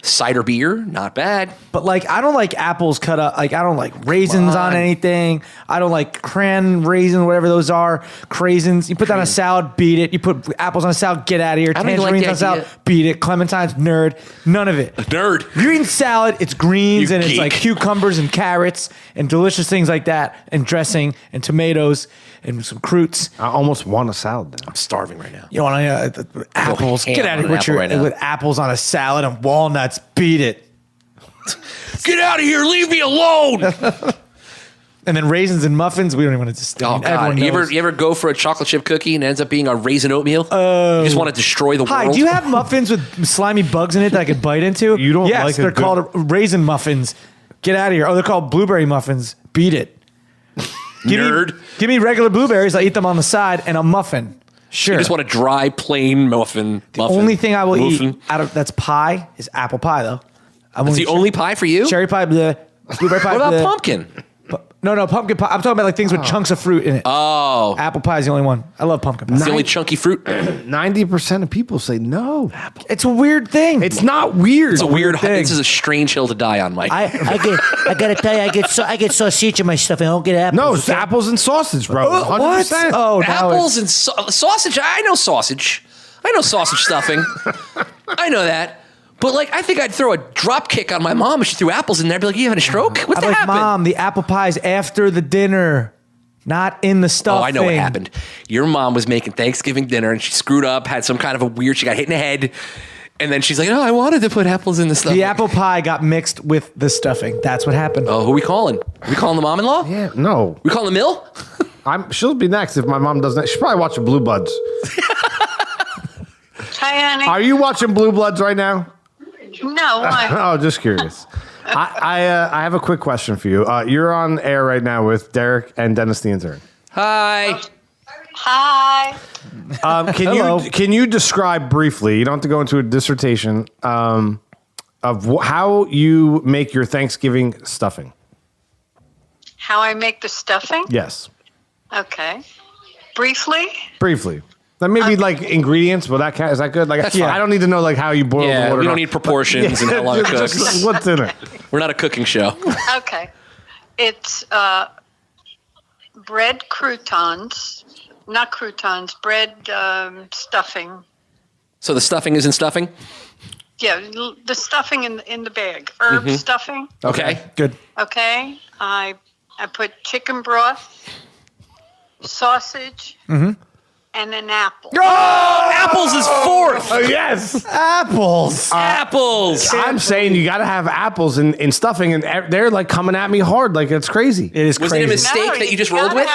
Speaker 5: Cider beer. Not bad.
Speaker 6: But like, I don't like apples cut up. Like, I don't like raisins on anything. I don't like cran raisin, whatever those are. Craisins. You put that on a salad, beat it. You put apples on a salad, get out of here.
Speaker 5: I don't even like
Speaker 6: Tangerines
Speaker 5: the
Speaker 6: on a salad,
Speaker 5: idea.
Speaker 6: beat it. Clementines, nerd. None of it.
Speaker 5: Nerd.
Speaker 6: You're eating salad, it's greens
Speaker 5: You
Speaker 6: and it's
Speaker 5: geek.
Speaker 6: like cucumbers and carrots and delicious things like that, and dressing and tomatoes and some fruits.
Speaker 4: I almost want a salad now.
Speaker 5: I'm starving right now.
Speaker 6: You want apples?
Speaker 5: ham
Speaker 6: Get out
Speaker 5: on
Speaker 6: of here
Speaker 5: an apple right now.
Speaker 6: with apples on a salad and walnuts. Beat it.
Speaker 5: Get out of here. Leave me alone.
Speaker 6: And then raisins and muffins. We don't even want to just.
Speaker 5: Oh God! You ever go for a chocolate chip cookie and it ends up being a raisin oatmeal? You just want to destroy the
Speaker 6: Hi,
Speaker 5: world.
Speaker 6: do you have muffins with slimy bugs in it that I could bite into?
Speaker 4: You don't
Speaker 6: Yes,
Speaker 4: like a
Speaker 6: they're
Speaker 4: good-
Speaker 6: called raisin muffins. Get out of here. Oh, they're called blueberry muffins. Beat it.
Speaker 5: Nerd.
Speaker 6: Give me regular blueberries. I eat them on the side and a muffin. Sure.
Speaker 5: You just want a dry, plain muffin.
Speaker 6: the only thing I will
Speaker 5: Muffin.
Speaker 6: eat out of that's pie is apple pie though.
Speaker 5: That's the only pie for you.
Speaker 6: cherry pie, bleh, blueberry pie.
Speaker 5: What about
Speaker 6: bleh.
Speaker 5: pumpkin?
Speaker 6: No, pumpkin pie. I'm talking about like things with chunks of fruit in it.
Speaker 5: Oh,
Speaker 6: Apple pie is the only one. I love pumpkin pie.
Speaker 5: it's the only chunky fruit.
Speaker 4: 90% of people say no.
Speaker 6: It's a weird thing.
Speaker 4: It's not weird.
Speaker 5: It's a weird.
Speaker 6: thing.
Speaker 5: This is a strange hill to die on, Mike.
Speaker 9: I gotta tell you, I get sausage in my stuff. I don't get apples.
Speaker 4: No, it's apples and sausage, bro. 100%.
Speaker 6: what? Oh, now
Speaker 5: Apples and sausage. I know sausage. I know sausage stuffing. I know that. But like, I think I'd throw a drop kick on my mom if she threw apples in there. I'd be like, "You having a stroke? What
Speaker 6: I'm
Speaker 5: the
Speaker 6: like,
Speaker 5: happened?"
Speaker 6: Mom, the apple pie's after the dinner, not in the stuffing.
Speaker 5: Oh, I know what happened. Your mom was making Thanksgiving dinner and she screwed up, had some kind of a weird, she got hit in the head. And then she's like, "Oh, I wanted to put apples in the stuffing."
Speaker 6: The apple pie got mixed with the stuffing. That's what happened.
Speaker 5: Oh, who we calling? We calling the mom-in-law?
Speaker 4: Yeah, no.
Speaker 5: We calling the mill?
Speaker 4: She'll be next if my mom does that. She's probably watching Blue Bloods.
Speaker 10: Hi, honey.
Speaker 4: Are you watching Blue Bloods right now?
Speaker 10: No, why?
Speaker 4: Oh, just curious. I have a quick question for you. You're on air right now with Derek and Dennis the intern.
Speaker 5: Hi.
Speaker 10: Hi.
Speaker 4: Can you describe briefly? You don't have to go into a dissertation of how you make your Thanksgiving stuffing.
Speaker 10: How I make the stuffing?
Speaker 4: Yes,
Speaker 10: Okay. Briefly,
Speaker 4: briefly. That may be like ingredients, but is that good? Like,
Speaker 5: That's fine.
Speaker 4: I don't need to know like how you boil the
Speaker 5: Yeah,
Speaker 4: water.
Speaker 5: we don't need proportions and how long it cooks.
Speaker 4: Just what's in it?
Speaker 5: We're not a cooking show.
Speaker 10: Okay. It's bread croutons, not croutons, bread stuffing.
Speaker 5: So the stuffing isn't stuffing?
Speaker 10: Yeah, the stuffing in the bag. Herb stuffing.
Speaker 5: Okay.
Speaker 6: Good.
Speaker 10: Okay. I put chicken broth, sausage, and an apple.
Speaker 5: Apples is fourth.
Speaker 4: Oh yes,
Speaker 6: Apples.
Speaker 5: Apples.
Speaker 4: I'm saying you got to have apples in stuffing, and they're like coming at me hard, like it's crazy.
Speaker 6: It is
Speaker 5: Was
Speaker 6: crazy.
Speaker 5: it a mistake that you just rolled with?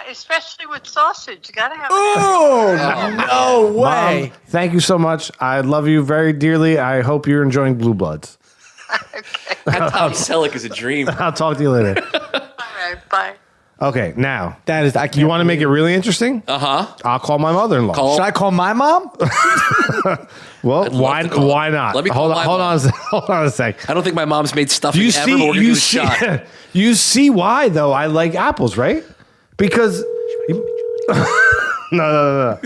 Speaker 10: Especially with sausage. You gotta have.
Speaker 6: Oh, no way.
Speaker 4: Mom, thank you so much. I love you very dearly. I hope you're enjoying Blue Bloods.
Speaker 5: That Tom Selleck is a dream.
Speaker 4: I'll talk to you later.
Speaker 10: All right. Bye.
Speaker 4: Okay, now
Speaker 6: That is, I can't.
Speaker 4: you want to make it really interesting?
Speaker 5: Uh-huh.
Speaker 4: I'll call my mother-in-law.
Speaker 6: Should I call my mom?
Speaker 4: Well, why
Speaker 5: to call
Speaker 4: why
Speaker 5: her.
Speaker 4: not?
Speaker 5: Let me call my
Speaker 4: hold
Speaker 5: mom.
Speaker 4: on, hold on a sec.
Speaker 5: I don't think my mom's made stuffing
Speaker 4: You
Speaker 5: ever,
Speaker 4: see,
Speaker 5: but we're going to
Speaker 4: you
Speaker 5: do a
Speaker 4: see,
Speaker 5: shot.
Speaker 4: you see why though I like apples, right? Because no.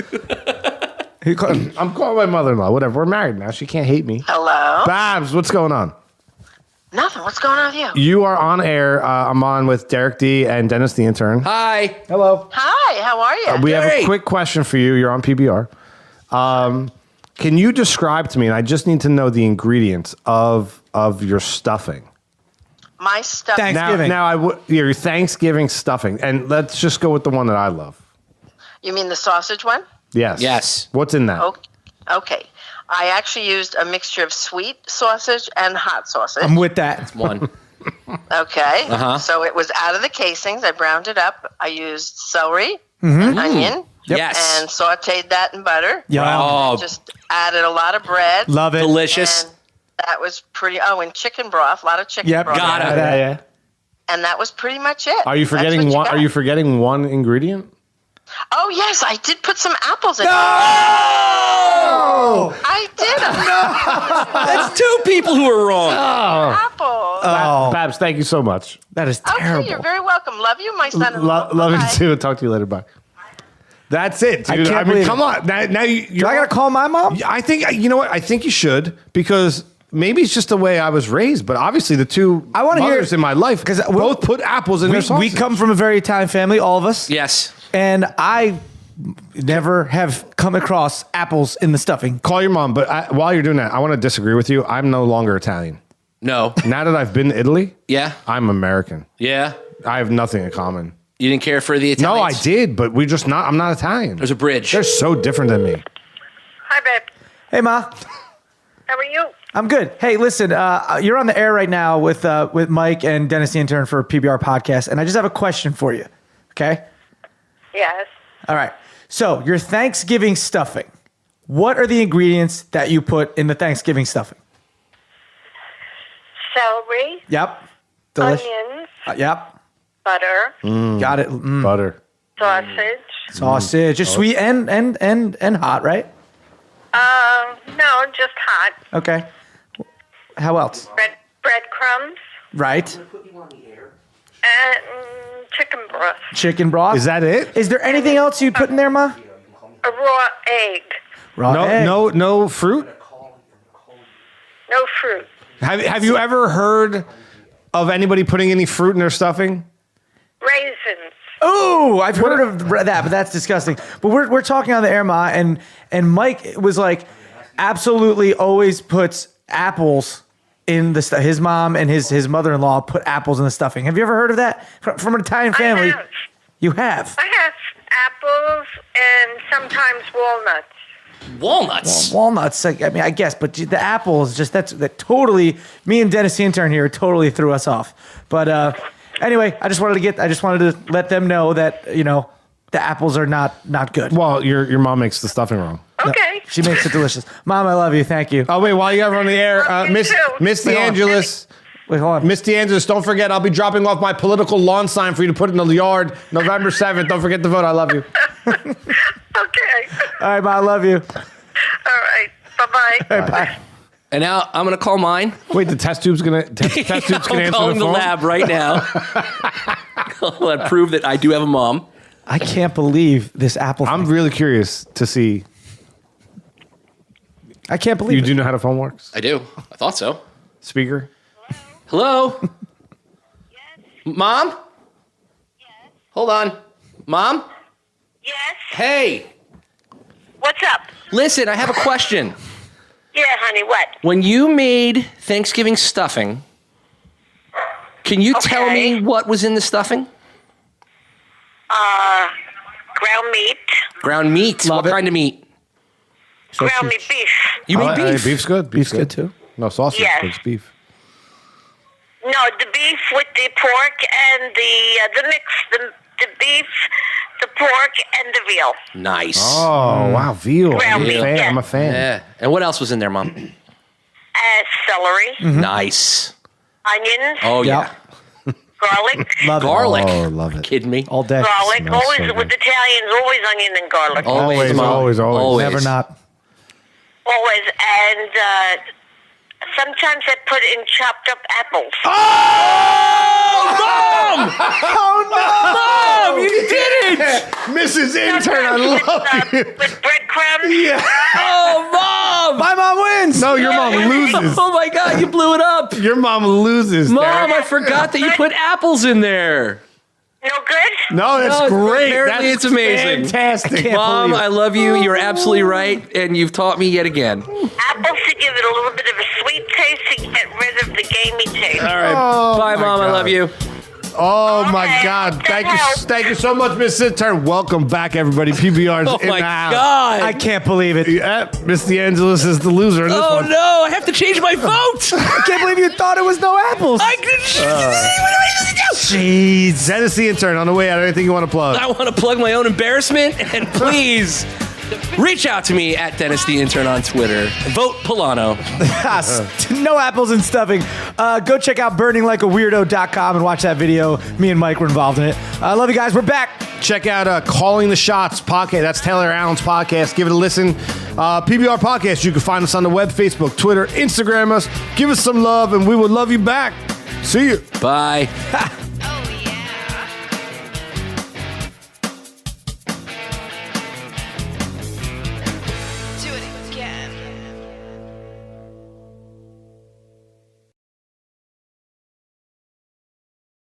Speaker 4: I'm calling my mother-in-law. Whatever. We're married now. She can't hate me.
Speaker 10: Hello.
Speaker 4: Babs, what's going on?
Speaker 10: Nothing. What's going on with you?
Speaker 4: You are on air. I'm on with Derek D and Dennis the intern.
Speaker 5: Hi.
Speaker 4: Hello.
Speaker 10: Hi. How are you?
Speaker 4: We have a
Speaker 5: Great.
Speaker 4: quick question for you. You're on PBR. Can you describe to me, and I just need to know the ingredients of your stuffing.
Speaker 10: My stuff.
Speaker 6: Thanks. Thanksgiving.
Speaker 4: Now your Thanksgiving stuffing, and let's just go with the one that I love.
Speaker 10: You mean the sausage one?
Speaker 4: Yes.
Speaker 5: Yes.
Speaker 4: What's in that?
Speaker 10: Okay. I actually used a mixture of sweet sausage and hot sausage.
Speaker 6: I'm with that.
Speaker 5: One.
Speaker 10: Okay.
Speaker 5: Uh-huh.
Speaker 10: So it was out of the casings. I browned it up. I used celery, onion,
Speaker 5: Yes.
Speaker 10: and sauteed that in butter.
Speaker 6: Yeah.
Speaker 5: Oh,
Speaker 10: Just added a lot of bread.
Speaker 6: Love it.
Speaker 5: delicious.
Speaker 10: And that was pretty. Oh, and chicken broth. A lot of chicken
Speaker 6: Yep.
Speaker 10: broth.
Speaker 5: Got it.
Speaker 6: Yeah.
Speaker 10: And that was pretty much it.
Speaker 4: Are you
Speaker 10: That's
Speaker 4: forgetting
Speaker 10: what
Speaker 4: one?
Speaker 10: got.
Speaker 4: Are you forgetting one ingredient?
Speaker 10: Oh yes, I did put some apples in.
Speaker 6: Oh!
Speaker 10: I did.
Speaker 5: That's two people who are wrong.
Speaker 10: Apples.
Speaker 6: Oh,
Speaker 4: Babs, thank you so much.
Speaker 6: that is
Speaker 10: Okay,
Speaker 6: terrible.
Speaker 10: you're very welcome. Love you, my son-in-law.
Speaker 4: Love you
Speaker 10: Bye-bye.
Speaker 4: too. Talk to you later. Bye. That's it, dude.
Speaker 6: can't
Speaker 4: I mean,
Speaker 6: believe
Speaker 4: come on. Now you.
Speaker 6: Do I gotta call my mom?
Speaker 4: I think you know what. I think you should because maybe it's just the way I was raised. But obviously, the two
Speaker 6: I wanna hear-
Speaker 4: mothers in my life
Speaker 6: 'cause
Speaker 4: both put apples in their
Speaker 6: We
Speaker 4: sausage.
Speaker 6: come from a very Italian family, all of us.
Speaker 5: Yes.
Speaker 6: And I never have come across apples in the stuffing.
Speaker 4: Call your mom. But while you're doing that, I want to disagree with you. I'm no longer Italian.
Speaker 5: No.
Speaker 4: Now that I've been to Italy,
Speaker 5: Yeah.
Speaker 4: I'm American.
Speaker 5: Yeah.
Speaker 4: I have nothing in common.
Speaker 5: You didn't care for the Italians?
Speaker 4: No, I did, but we just not. I'm not Italian.
Speaker 5: There's a bridge.
Speaker 4: They're so different than me.
Speaker 10: Hi, babe.
Speaker 6: Hey, Ma.
Speaker 10: How are you?
Speaker 6: I'm good. Hey, listen, you're on the air right now with Mike and Dennis the intern for PBR podcast, and I just have a question for you. Okay?
Speaker 10: Yes.
Speaker 6: All right. So your Thanksgiving stuffing. What are the ingredients that you put in the Thanksgiving stuffing?
Speaker 10: Celery,
Speaker 6: Yep. Delish.
Speaker 10: onions,
Speaker 6: Yep.
Speaker 10: butter,
Speaker 6: Got it.
Speaker 4: Butter.
Speaker 10: sausage.
Speaker 6: Sausage, just sweet and hot, right?
Speaker 10: No, just hot.
Speaker 6: Okay. How else?
Speaker 10: Breadcrumbs
Speaker 6: Right.
Speaker 10: and chicken broth.
Speaker 6: Chicken broth.
Speaker 4: Is that it?
Speaker 6: Is there anything else you put in there, Ma?
Speaker 10: A raw egg.
Speaker 6: Raw egg.
Speaker 4: No fruit.
Speaker 10: No fruit.
Speaker 4: Have you ever heard of anybody putting any fruit in their stuffing?
Speaker 10: Raisins.
Speaker 6: Ooh, I've heard of that, but that's disgusting. But we're talking on the air, Ma, and Mike was like, absolutely always puts apples in the stuff. His mom and his mother-in-law put apples in the stuffing. Have you ever heard of that from an Italian family?
Speaker 10: I have.
Speaker 6: You have.
Speaker 10: I have apples and sometimes walnuts.
Speaker 5: Walnuts.
Speaker 6: Walnuts, I mean, I guess, but the apple is just that totally. Me and Dennis the intern here totally threw us off. But anyway, I just wanted to let them know that the apples are not good.
Speaker 4: Well, your mom makes the stuffing wrong.
Speaker 10: Okay.
Speaker 6: She makes it delicious. Mom, I love you. Thank you.
Speaker 4: Oh wait, while you have her on the air,
Speaker 10: Love you
Speaker 4: Miss
Speaker 10: too.
Speaker 4: Miss
Speaker 6: Wait, hold on.
Speaker 4: DeAngelis.
Speaker 6: Wait, hold on.
Speaker 4: Miss DeAngelis, don't forget, I'll be dropping off my political lawn sign for you to put in the yard November 7th. Don't forget to vote. I love you.
Speaker 10: Okay.
Speaker 6: All right, Ma, I love you.
Speaker 10: All right. Bye-bye.
Speaker 6: All right, bye.
Speaker 5: And now I'm going to call mine.
Speaker 4: Wait, the test tube's gonna test tube's gonna
Speaker 5: I'm
Speaker 4: answer
Speaker 5: calling
Speaker 4: the
Speaker 5: the
Speaker 4: phone.
Speaker 5: lab right now. I'll prove that I do have a mom.
Speaker 6: I can't believe this Apple
Speaker 4: I'm
Speaker 6: thing.
Speaker 4: really curious to see.
Speaker 6: I can't believe
Speaker 4: You
Speaker 6: it.
Speaker 4: do know how the phone works?
Speaker 5: I do. I thought so.
Speaker 4: Speaker?
Speaker 5: Hello? Mom? Yes. Hold on. Mom?
Speaker 10: Yes.
Speaker 5: Hey.
Speaker 10: What's up?
Speaker 5: Listen, I have a question.
Speaker 10: Yeah, honey. What?
Speaker 5: When you made Thanksgiving stuffing, can you tell
Speaker 10: Okay.
Speaker 5: me what was in the stuffing?
Speaker 10: Ground meat.
Speaker 5: Ground meat.
Speaker 6: Love
Speaker 5: what
Speaker 6: it.
Speaker 5: kind of meat?
Speaker 10: Ground meat beef.
Speaker 5: You made beef.
Speaker 4: Beef's good.
Speaker 6: Beef's good too.
Speaker 4: No sausage,
Speaker 10: Yes.
Speaker 4: but it's beef.
Speaker 10: No, the beef with the pork and the mix. The beef, the pork, and the veal.
Speaker 5: Nice.
Speaker 4: Oh, wow. Veal.
Speaker 10: Ground
Speaker 4: I'm a
Speaker 10: meat,
Speaker 4: fan.
Speaker 10: yeah.
Speaker 4: I'm a fan.
Speaker 5: Yeah. And what else was in there, Mom?
Speaker 10: Celery,
Speaker 5: Nice.
Speaker 10: onions,
Speaker 5: Oh, yeah.
Speaker 10: garlic.
Speaker 6: Love
Speaker 5: Garlic.
Speaker 4: Oh, love it.
Speaker 5: Kidding me?
Speaker 6: All day.
Speaker 10: Garlic.
Speaker 4: Smells
Speaker 10: Always
Speaker 4: so
Speaker 10: with
Speaker 4: good.
Speaker 10: Italians, always onion and garlic.
Speaker 5: Always, Mom.
Speaker 4: always.
Speaker 6: Never not.
Speaker 10: Always. And sometimes I put in chopped up apples.
Speaker 4: Oh, no! Mom, you did it! Mrs. Intern, I love you.
Speaker 10: With breadcrumbs.
Speaker 5: Oh, Mom!
Speaker 6: My mom wins.
Speaker 4: No, your mom loses.
Speaker 5: Oh, my God. You blew it up.
Speaker 4: Your mom loses.
Speaker 5: Mom,
Speaker 4: Derek.
Speaker 5: I forgot that you put apples in there.
Speaker 10: No good?
Speaker 4: No, that's
Speaker 5: No,
Speaker 4: great.
Speaker 5: apparently
Speaker 4: That's
Speaker 5: it's amazing.
Speaker 4: fantastic.
Speaker 5: Mom, I love you. You're absolutely right, and you've taught me yet again.
Speaker 10: Apples to give it a little bit of a sweet taste to get rid of the gamey taste.
Speaker 5: All right.
Speaker 4: Oh,
Speaker 5: Bye,
Speaker 4: my
Speaker 5: Mom. I
Speaker 4: God.
Speaker 5: love you.
Speaker 4: Oh my
Speaker 10: Okay,
Speaker 4: God!
Speaker 10: that helps.
Speaker 4: Thank you so much, Miss Intern. Welcome back, everybody. PBR's
Speaker 5: Oh,
Speaker 4: in
Speaker 5: my
Speaker 4: the house.
Speaker 5: God.
Speaker 6: I can't believe it.
Speaker 4: Yeah, Miss DeAngelis is the loser in this
Speaker 5: Oh,
Speaker 4: one.
Speaker 5: no. I have to change my vote.
Speaker 6: I can't believe you thought it was no apples.
Speaker 4: Jeez, Dennis the Intern on the way out. Anything you want to plug?
Speaker 5: I want to plug my own embarrassment, and please reach out to me at Dennis the Intern on Twitter. Vote Polano.
Speaker 6: No apples and stuffing. Go check out burninglikeaweirdo.com and watch that video. Me and Mike were involved in it. I love you guys. We're back.
Speaker 4: Check out Calling the Shots podcast. That's Taylor Allen's podcast. Give it a listen. PBR podcast. You can find us on the web, Facebook, Twitter, Instagram us. Give us some love, and we will love you back. See you.
Speaker 5: Bye.